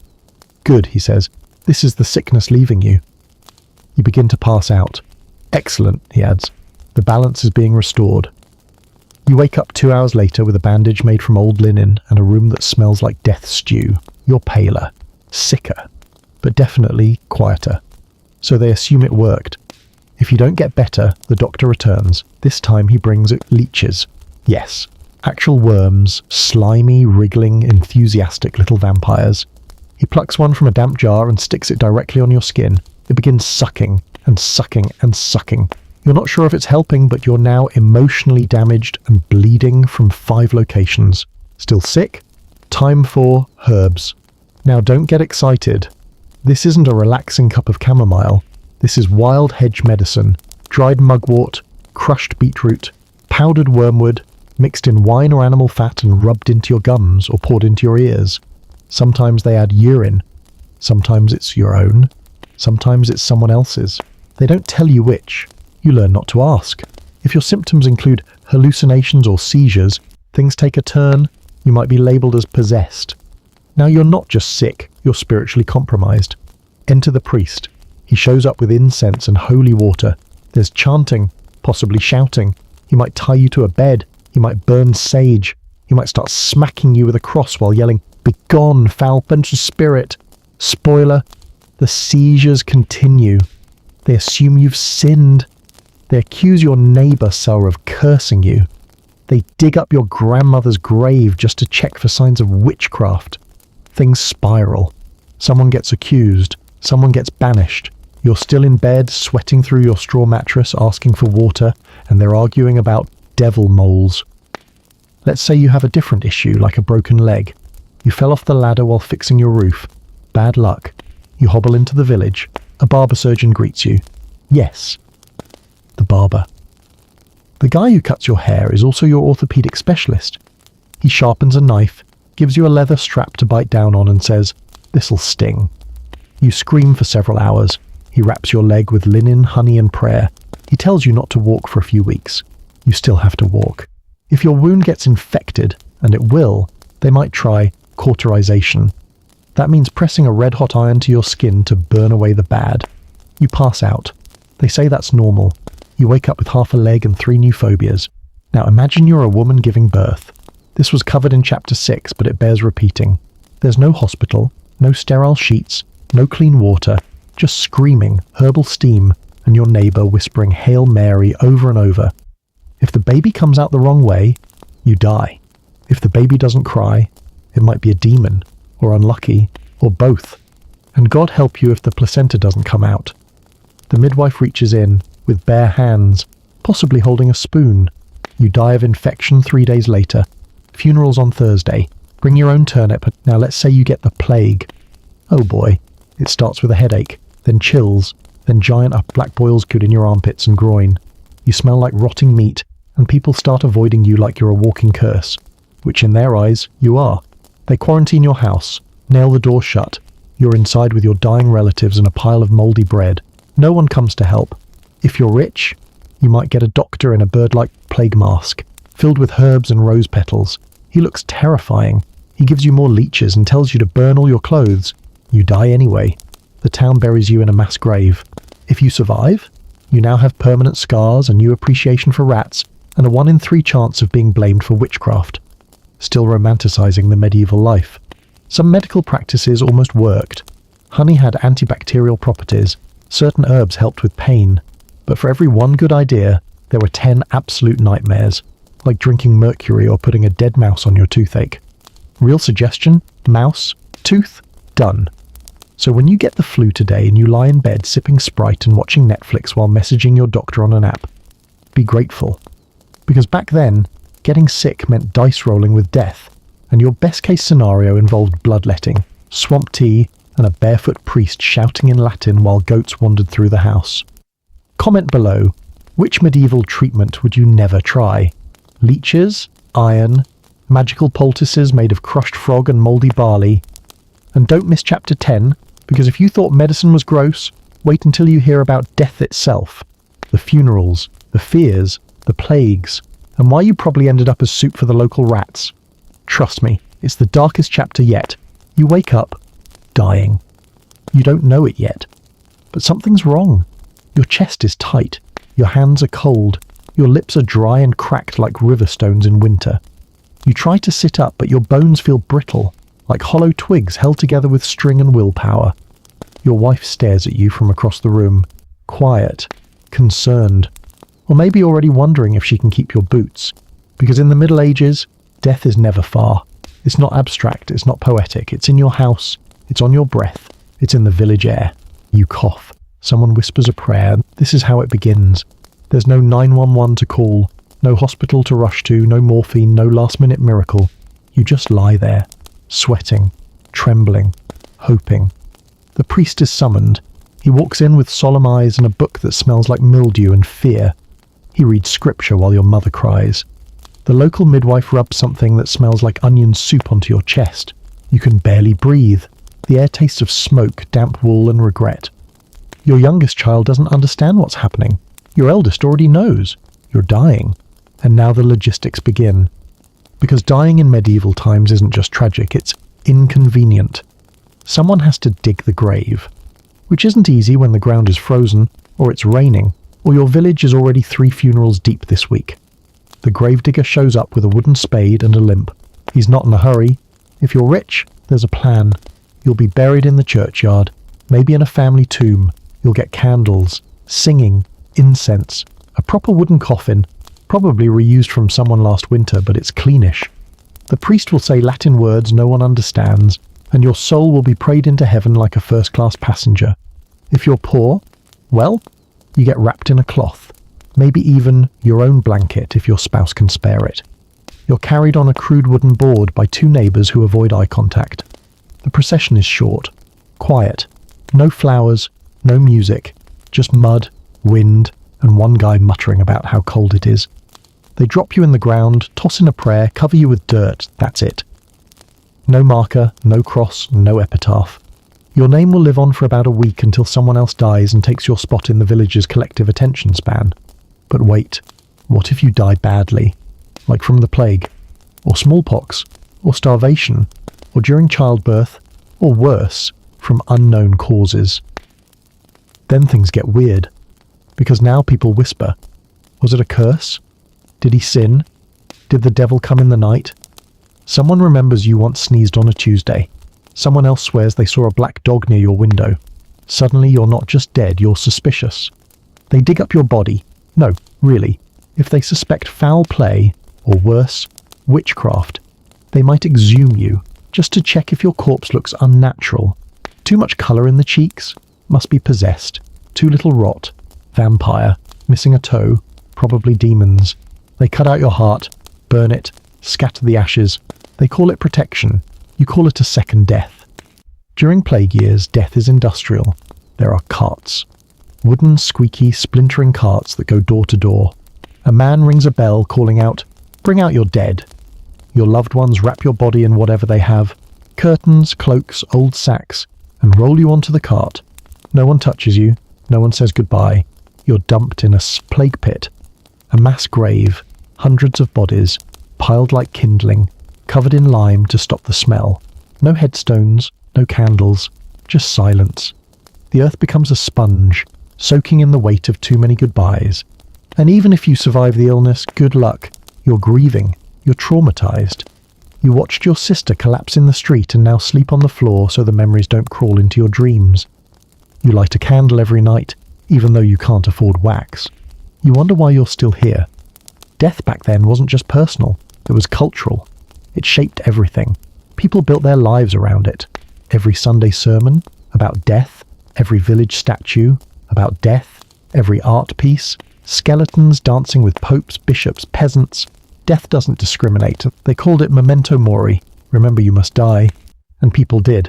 Good, he says. This is the sickness leaving you. You begin to pass out. Excellent, he adds. The balance is being restored. You wake up 2 hours later with a bandage made from old linen and a room that smells like death stew. You're paler, sicker, but definitely quieter. So they assume it worked. If you don't get better, the doctor returns. This time he brings leeches. Yes, actual worms, slimy, wriggling, enthusiastic little vampires. He plucks one from a damp jar and sticks it directly on your skin. It begins sucking and sucking and sucking. You're not sure if it's helping, but you're now emotionally damaged and bleeding from 5 locations. Still sick? Time for herbs. Now don't get excited. This isn't a relaxing cup of chamomile. This is wild hedge medicine, dried mugwort, crushed beetroot, powdered wormwood, mixed in wine or animal fat and rubbed into your gums or poured into your ears. Sometimes they add urine. Sometimes it's your own. Sometimes it's someone else's. They don't tell you which. You learn not to ask. If your symptoms include hallucinations or seizures, things take a turn, you might be labelled as possessed. Now you're not just sick, you're spiritually compromised. Enter the priest. He shows up with incense and holy water. There's chanting, possibly shouting. He might tie you to a bed. He might burn sage. He might start smacking you with a cross while yelling, "Begone, foul pensive spirit!" Spoiler, the seizures continue. They assume you've sinned. They accuse your neighbour, Sarah, of cursing you. They dig up your grandmother's grave just to check for signs of witchcraft. Things spiral. Someone gets accused. Someone gets banished. You're still in bed, sweating through your straw mattress, asking for water, and they're arguing about devil moles. Let's say you have a different issue, like a broken leg. You fell off the ladder while fixing your roof. Bad luck. You hobble into the village. A barber surgeon greets you. Yes, the barber. The guy who cuts your hair is also your orthopedic specialist. He sharpens a knife, gives you a leather strap to bite down on and says, "This'll sting." You scream for several hours. He wraps your leg with linen, honey and prayer. He tells you not to walk for a few weeks. You still have to walk. If your wound gets infected, and it will, they might try cauterization. That means pressing a red-hot iron to your skin to burn away the bad. You pass out. They say that's normal. You wake up with half a leg and 3 new phobias. Now imagine you're a woman giving birth. This was covered in chapter 6, but it bears repeating. There's no hospital, no sterile sheets, no clean water, just screaming, herbal steam, and your neighbour whispering Hail Mary over and over. If the baby comes out the wrong way, you die. If the baby doesn't cry, it might be a demon, or unlucky, or both. And God help you if the placenta doesn't come out. The midwife reaches in, with bare hands, possibly holding a spoon. You die of infection 3 days later. Funeral's on Thursday. Bring your own turnip. Now let's say you get the plague. Oh boy. It starts with a headache, then chills, then giant black boils good in your armpits and groin. You smell like rotting meat, and people start avoiding you like you're a walking curse, which in their eyes, you are. They quarantine your house, nail the door shut. You're inside with your dying relatives and a pile of mouldy bread. No one comes to help. If you're rich, you might get a doctor in a bird-like plague mask, filled with herbs and rose petals. He looks terrifying. He gives you more leeches and tells you to burn all your clothes. You die anyway. The town buries you in a mass grave. If you survive, you now have permanent scars, a new appreciation for rats, and a 1 in 3 chance of being blamed for witchcraft. Still romanticizing the medieval life. Some medical practices almost worked. Honey had antibacterial properties. Certain herbs helped with pain. But for every 1 good idea, there were 10 absolute nightmares, like drinking mercury or putting a dead mouse on your toothache. Real suggestion? Mouse, tooth? Done. So when you get the flu today and you lie in bed sipping Sprite and watching Netflix while messaging your doctor on an app, be grateful. Because back then, getting sick meant dice rolling with death, and your best case scenario involved bloodletting, swamp tea, and a barefoot priest shouting in Latin while goats wandered through the house. Comment below, which medieval treatment would you never try? Leeches? Iron? Magical poultices made of crushed frog and mouldy barley? And don't miss chapter 10, because if you thought medicine was gross, wait until you hear about death itself. The funerals, the fears, the plagues, and why you probably ended up as soup for the local rats. Trust me, it's the darkest chapter yet. You wake up, dying. You don't know it yet, but something's wrong. Your chest is tight, your hands are cold, your lips are dry and cracked like river stones in winter. You try to sit up, but your bones feel brittle, like hollow twigs held together with string and willpower. Your wife stares at you from across the room, quiet, concerned, or maybe already wondering if she can keep your boots, because in the Middle Ages, death is never far. It's not abstract, it's not poetic, it's in your house, it's on your breath, it's in the village air. You cough, someone whispers a prayer. This is how it begins. There's no 911 to call, no hospital to rush to, no morphine, no last-minute miracle. You just lie there, sweating, trembling, hoping. The priest is summoned. He walks in with solemn eyes and a book that smells like mildew and fear. He reads scripture while your mother cries. The local midwife rubs something that smells like onion soup onto your chest. You can barely breathe. The air tastes of smoke, damp wool and regret. Your youngest child doesn't understand what's happening. Your eldest already knows. You're dying. And now the logistics begin. Because dying in medieval times isn't just tragic, it's inconvenient. Someone has to dig the grave, which isn't easy when the ground is frozen, or it's raining, or your village is already 3 funerals deep this week. The gravedigger shows up with a wooden spade and a limp. He's not in a hurry. If you're rich, there's a plan. You'll be buried in the churchyard, maybe in a family tomb. You'll get candles, singing, incense, a proper wooden coffin, probably reused from someone last winter, but it's cleanish. The priest will say Latin words no one understands, and your soul will be prayed into heaven like a first-class passenger. If you're poor, well, you get wrapped in a cloth, maybe even your own blanket if your spouse can spare it. You're carried on a crude wooden board by 2 neighbours who avoid eye contact. The procession is short, quiet, no flowers, no music, just mud, wind, and one guy muttering about how cold it is. They drop you in the ground, toss in a prayer, cover you with dirt, that's it. No marker, no cross, no epitaph. Your name will live on for about a week until someone else dies and takes your spot in the village's collective attention span. But wait, what if you die badly? Like from the plague, or smallpox, or starvation, or during childbirth, or worse, from unknown causes. Then things get weird, because now people whisper, was it a curse? Did he sin? Did the devil come in the night? Someone remembers you once sneezed on a Tuesday. Someone else swears they saw a black dog near your window. Suddenly you're not just dead, you're suspicious. They dig up your body. No, really. If they suspect foul play, or worse, witchcraft, they might exhume you, just to check if your corpse looks unnatural. Too much colour in the cheeks? Must be possessed. Too little rot? Vampire. Missing a toe? Probably demons. They cut out your heart, burn it, scatter the ashes. They call it protection. You call it a second death. During plague years, death is industrial. There are carts. Wooden, squeaky, splintering carts that go door to door. A man rings a bell calling out, "Bring out your dead." Your loved ones wrap your body in whatever they have, curtains, cloaks, old sacks, and roll you onto the cart. No one touches you. No one says goodbye. You're dumped in a plague pit. A mass grave, hundreds of bodies, piled like kindling, covered in lime to stop the smell. No headstones, no candles, just silence. The earth becomes a sponge, soaking in the weight of too many goodbyes. And even if you survive the illness, good luck. You're grieving. You're traumatized. You watched your sister collapse in the street and now sleep on the floor so the memories don't crawl into your dreams. You light a candle every night, even though you can't afford wax. You wonder why you're still here. Death back then wasn't just personal, it was cultural. It shaped everything. People built their lives around it. every Sunday sermon about death, every village statue about death, every art piece, skeletons dancing with popes, bishops, peasants. Death doesn't discriminate. They called it memento mori, remember you must die. And people did.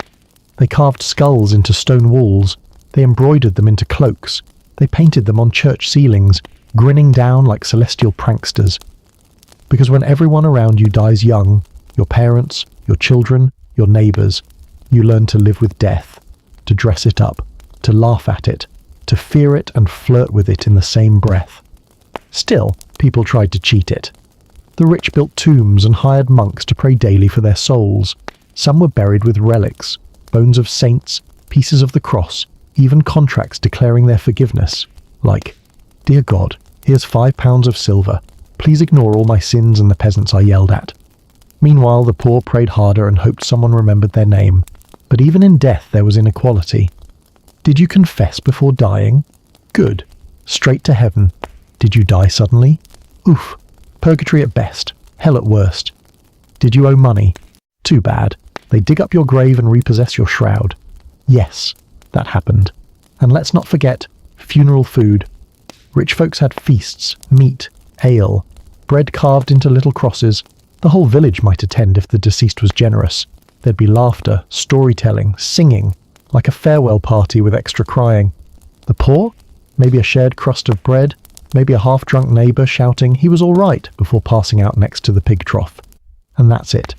They carved skulls into stone walls. They embroidered them into cloaks. They painted them on church ceilings, grinning down like celestial pranksters. Because when everyone around you dies young, your parents, your children, your neighbours, you learn to live with death, to dress it up, to laugh at it, to fear it and flirt with it in the same breath. Still, people tried to cheat it. The rich built tombs and hired monks to pray daily for their souls. Some were buried with relics, bones of saints, pieces of the cross, even contracts declaring their forgiveness, like, "Dear God, here's 5 pounds of silver. Please ignore all my sins and the peasants I yelled at." Meanwhile, the poor prayed harder and hoped someone remembered their name. But even in death there was inequality. Did you confess before dying? Good. Straight to heaven. Did you die suddenly? Oof. Purgatory at best. Hell at worst. Did you owe money? Too bad. They dig up your grave and repossess your shroud. Yes, that happened. And let's not forget funeral food. Rich folks had feasts, meat, ale, bread carved into little crosses. The whole village might attend if the deceased was generous. There'd be laughter, storytelling, singing, like a farewell party with extra crying. The poor? Maybe a shared crust of bread, maybe a half-drunk neighbour shouting he was all right before passing out next to the pig trough. And that's it.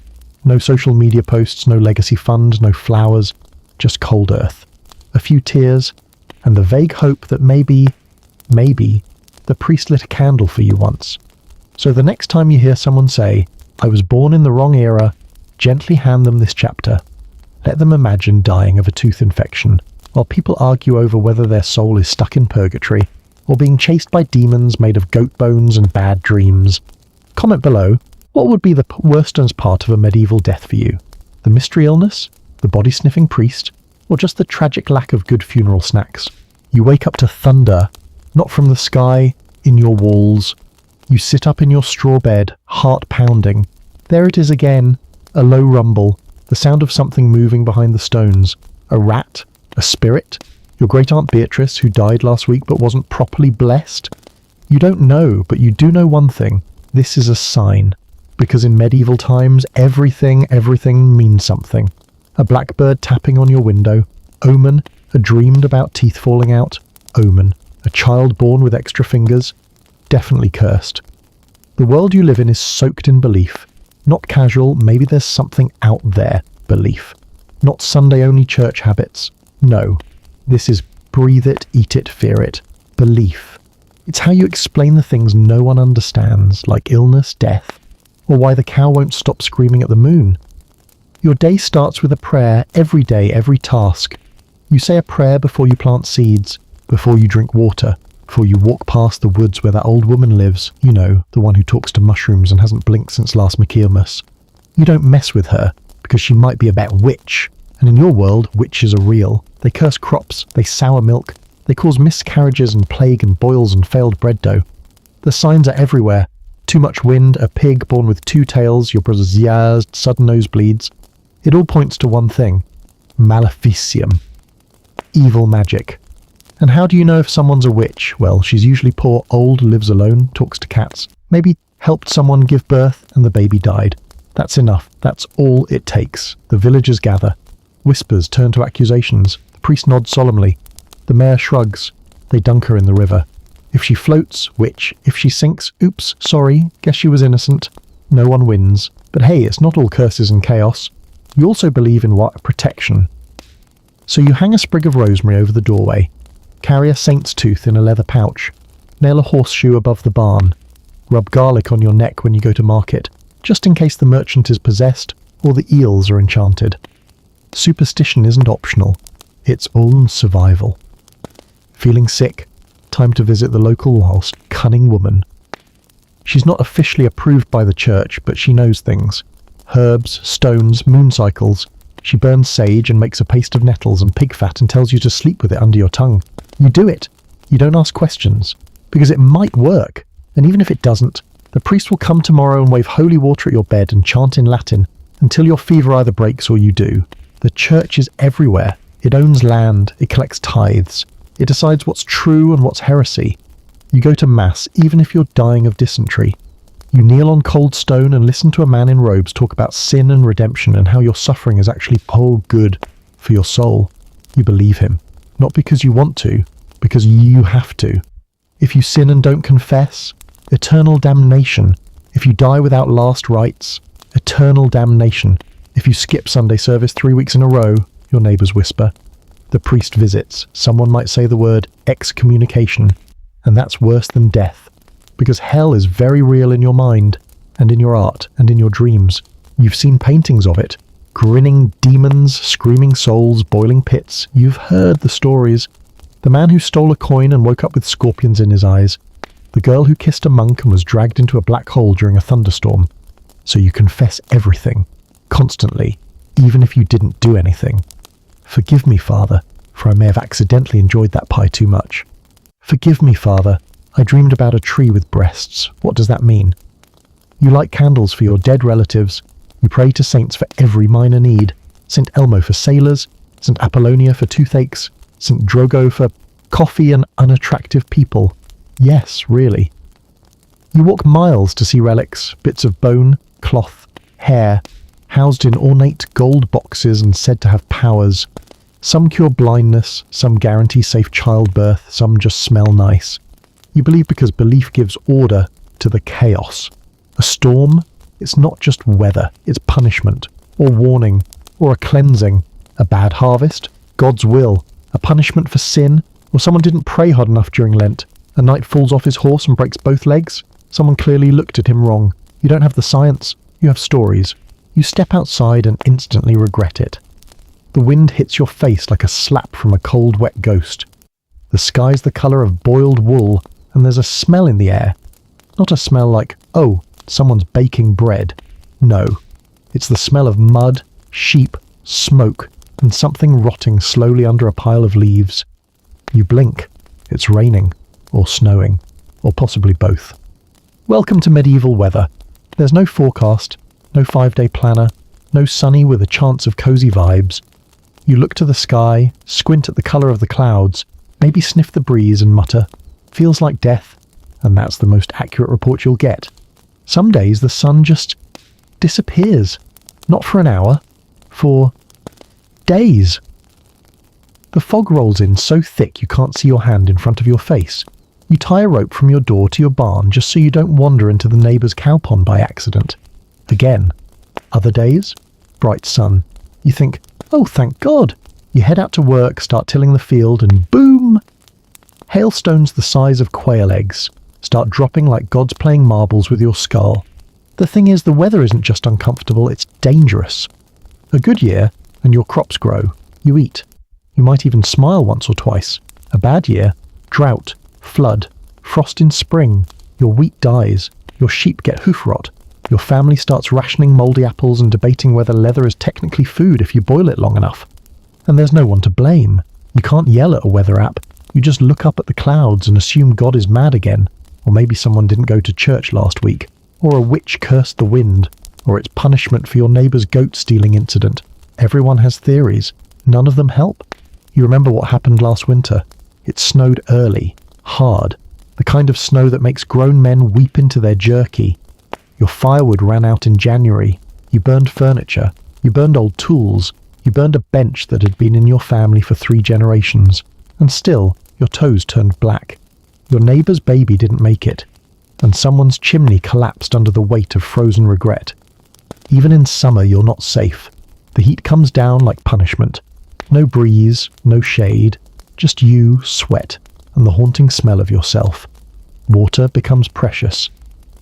No social media posts, no legacy fund, no flowers, just cold earth. A few tears, and the vague hope that maybe, the priest lit a candle for you once. So the next time you hear someone say, "I was born in the wrong era," gently hand them this chapter. Let them imagine dying of a tooth infection, while people argue over whether their soul is stuck in purgatory, or being chased by demons made of goat bones and bad dreams. Comment below, what would be the worst part of a medieval death for you? The mystery illness? The body-sniffing priest? Or just the tragic lack of good funeral snacks? You wake up to thunder, not from the sky, in your walls. You sit up in your straw bed, heart pounding. There it is again, a low rumble, the sound of something moving behind the stones. A rat? A spirit? Your great-aunt Beatrice, who died last week but wasn't properly blessed? You don't know, but you do know one thing. This is a sign. Because in medieval times, everything means something. A blackbird tapping on your window. Omen. A dreamed about teeth falling out. Omen. A child born with extra fingers. Definitely cursed. The world you live in is soaked in belief. Not casual, maybe there's something out there belief. Not Sunday-only church habits. No. This is breathe it, eat it, fear it. Belief. It's how you explain the things no one understands, like illness, death, or why the cow won't stop screaming at the moon. Your day starts with a prayer every day, every task. You say a prayer before you plant seeds, before you drink water, before you walk past the woods where that old woman lives, you know, the one who talks to mushrooms and hasn't blinked since last Michaelmas. You don't mess with her, because she might be a bad witch, and in your world, witches are real. They curse crops, they sour milk, they cause miscarriages and plague and boils and failed bread dough. The signs are everywhere. Too much wind, a pig born with 2 tails, your brother's yazzed, sudden nosebleeds. It all points to one thing. Maleficium. Evil magic. And how do you know if someone's a witch? Well, she's usually poor, old, lives alone, talks to cats, maybe helped someone give birth and the baby died. That's enough. That's all it takes. The villagers gather. Whispers turn to accusations. The priest nods solemnly. The mayor shrugs. They dunk her in the river. If she floats, witch. If she sinks, oops, sorry, guess she was innocent. No one wins. But hey, it's not all curses and chaos. You also believe in what? Protection. So you hang a sprig of rosemary over the doorway. Carry a saint's tooth in a leather pouch. Nail a horseshoe above the barn. Rub garlic on your neck when you go to market, just in case the merchant is possessed or the eels are enchanted. Superstition isn't optional. It's all survival. Feeling sick? Time to visit the local whilst cunning woman. She's not officially approved by the church, but she knows things. Herbs, stones, moon cycles. She burns sage and makes a paste of nettles and pig fat and tells you to sleep with it under your tongue. You do it. You don't ask questions. Because it might work. And even if it doesn't, the priest will come tomorrow and wave holy water at your bed and chant in Latin until your fever either breaks or you do. The church is everywhere. It owns land, it collects tithes, it decides what's true and what's heresy. You go to mass even if you're dying of dysentery. You kneel on cold stone and listen to a man in robes talk about sin and redemption and how your suffering is actually all good for your soul. You believe him, not because you want to, because you have to. If you sin and don't confess, eternal damnation. If you die without last rites, eternal damnation. If you skip Sunday service 3 weeks in a row, your neighbours whisper. The priest visits. Someone might say the word excommunication, and that's worse than death, because hell is very real in your mind, and in your art, and in your dreams. You've seen paintings of it. Grinning demons, screaming souls, boiling pits. You've heard the stories. The man who stole a coin and woke up with scorpions in his eyes. The girl who kissed a monk and was dragged into a black hole during a thunderstorm. So you confess everything, constantly, even if you didn't do anything. Forgive me, Father, for I may have accidentally enjoyed that pie too much. Forgive me, Father, I dreamed about a tree with breasts. What does that mean? You light candles for your dead relatives. You pray to saints for every minor need. St. Elmo for sailors, St. Apollonia for toothaches, St. Drogo for coffee and unattractive people. Yes, really. You walk miles to see relics, bits of bone, cloth, hair, housed in ornate gold boxes and said to have powers. Some cure blindness, some guarantee safe childbirth, some just smell nice. You believe because belief gives order to the chaos. A storm? It's not just weather, it's punishment, or warning, or a cleansing. A bad harvest? God's will. A punishment for sin? Or someone didn't pray hard enough during Lent. A knight falls off his horse and breaks both legs? Someone clearly looked at him wrong. You don't have the science, you have stories. You step outside and instantly regret it. The wind hits your face like a slap from a cold, wet ghost. The sky's the colour of boiled wool, and there's a smell in the air. Not a smell like, oh, someone's baking bread. No, it's the smell of mud, sheep, smoke, and something rotting slowly under a pile of leaves. You blink. It's raining, or snowing, or possibly both. Welcome to medieval weather. There's no forecast, no 5-day planner, no sunny with a chance of cosy vibes. You look to the sky, squint at the colour of the clouds, maybe sniff the breeze and mutter, feels like death, and that's the most accurate report you'll get. Some days the sun just disappears. Not for an hour, for days. The fog rolls in so thick you can't see your hand in front of your face. You tie a rope from your door to your barn just so you don't wander into the neighbour's cow pond by accident. Again. Other days, bright sun. You think, oh, thank God. You head out to work, start tilling the field, and boom! Hailstones the size of quail eggs start dropping like God's playing marbles with your skull. The thing is, the weather isn't just uncomfortable, it's dangerous. A good year, and your crops grow. You eat. You might even smile once or twice. A bad year, drought, flood, frost in spring, your wheat dies, your sheep get hoof rot, your family starts rationing mouldy apples and debating whether leather is technically food if you boil it long enough. And there's no one to blame. You can't yell at a weather app. You just look up at the clouds and assume God is mad again, or maybe someone didn't go to church last week, or a witch cursed the wind, or it's punishment for your neighbour's goat stealing incident. Everyone has theories. None of them help. You remember what happened last winter. It snowed early. Hard. The kind of snow that makes grown men weep into their jerky. Your firewood ran out in January. You burned furniture. You burned old tools. You burned a bench that had been in your family for 3 generations. And still, your toes turned black. Your neighbour's baby didn't make it. And someone's chimney collapsed under the weight of frozen regret. Even in summer, you're not safe. The heat comes down like punishment. No breeze, no shade, just you, sweat, and the haunting smell of yourself. Water becomes precious.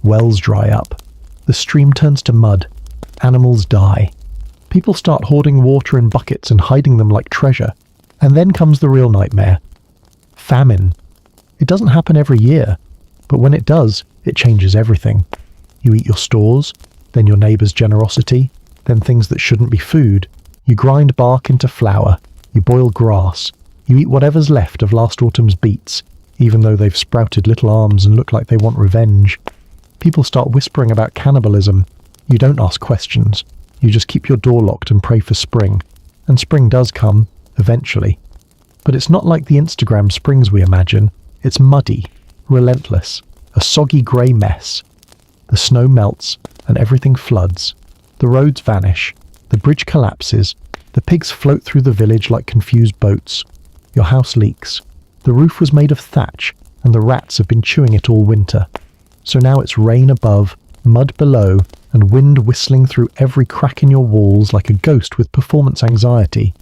Wells dry up. The stream turns to mud. Animals die. People start hoarding water in buckets and hiding them like treasure. And then comes the real nightmare. Famine. It doesn't happen every year, but when it does, it changes everything. You eat your stores, then your neighbour's generosity, then things that shouldn't be food. You grind bark into flour. You boil grass. You eat whatever's left of last autumn's beets, even though they've sprouted little arms and look like they want revenge. People start whispering about cannibalism. You don't ask questions. You just keep your door locked and pray for spring. And spring does come, eventually. But it's not like the Instagram springs we imagine. It's muddy, relentless, a soggy grey mess. The snow melts and everything floods. The roads vanish. The bridge collapses. The pigs float through the village like confused boats. Your house leaks. The roof was made of thatch, and the rats have been chewing it all winter. So now it's rain above, mud below, and wind whistling through every crack in your walls like a ghost with performance anxiety.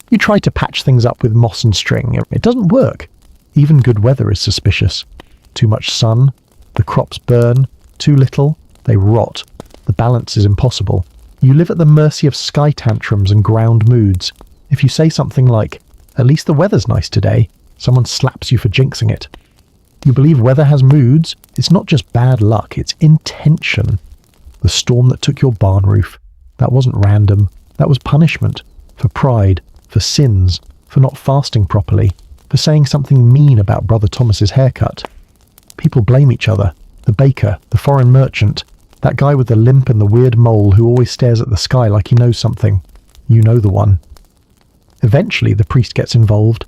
You try to patch things up with moss and string. It doesn't work. Even good weather is suspicious. Too much sun, the crops burn. Too little, they rot. The balance is impossible. You live at the mercy of sky tantrums and ground moods. If you say something like, "At least the weather's nice today," someone slaps you for jinxing it. You believe weather has moods? It's not just bad luck, it's intention. The storm that took your barn roof, that wasn't random. That was punishment. For pride, for sins, for not fasting properly, for saying something mean about Brother Thomas's haircut. People blame each other. The baker, the foreign merchant, that guy with the limp and the weird mole who always stares at the sky like he knows something. You know the one. Eventually, the priest gets involved.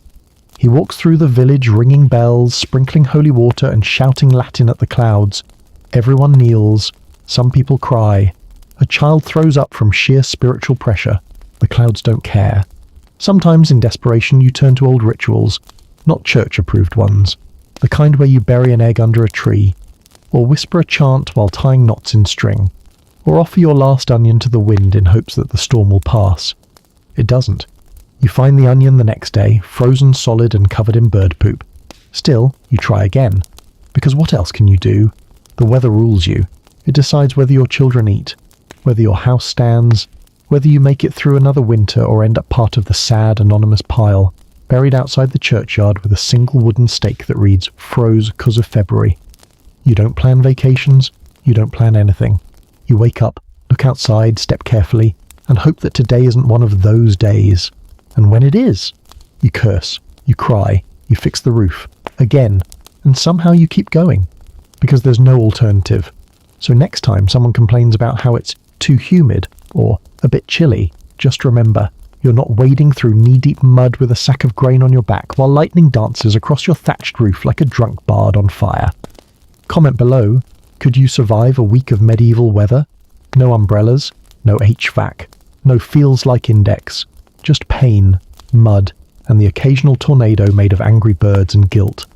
He walks through the village ringing bells, sprinkling holy water and shouting Latin at the clouds. Everyone kneels. Some people cry. A child throws up from sheer spiritual pressure. The clouds don't care. Sometimes, in desperation, you turn to old rituals, not church-approved ones, the kind where you bury an egg under a tree, or whisper a chant while tying knots in string, or offer your last onion to the wind in hopes that the storm will pass. It doesn't. You find the onion the next day, frozen solid and covered in bird poop. Still, you try again, because what else can you do? The weather rules you. It decides whether your children eat, whether your house stands, whether you make it through another winter or end up part of the sad, anonymous pile, buried outside the churchyard with a single wooden stake that reads, "Froze 'cause of February." You don't plan vacations, you don't plan anything. You wake up, look outside, step carefully, and hope that today isn't one of those days. And when it is, you curse, you cry, you fix the roof, again, and somehow you keep going, because there's no alternative. So next time someone complains about how it's too humid or a bit chilly, just remember, you're not wading through knee-deep mud with a sack of grain on your back while lightning dances across your thatched roof like a drunk bard on fire. Comment below, could you survive a week of medieval weather? No umbrellas, no HVAC, no feels like index, just pain, mud, and the occasional tornado made of angry birds and guilt.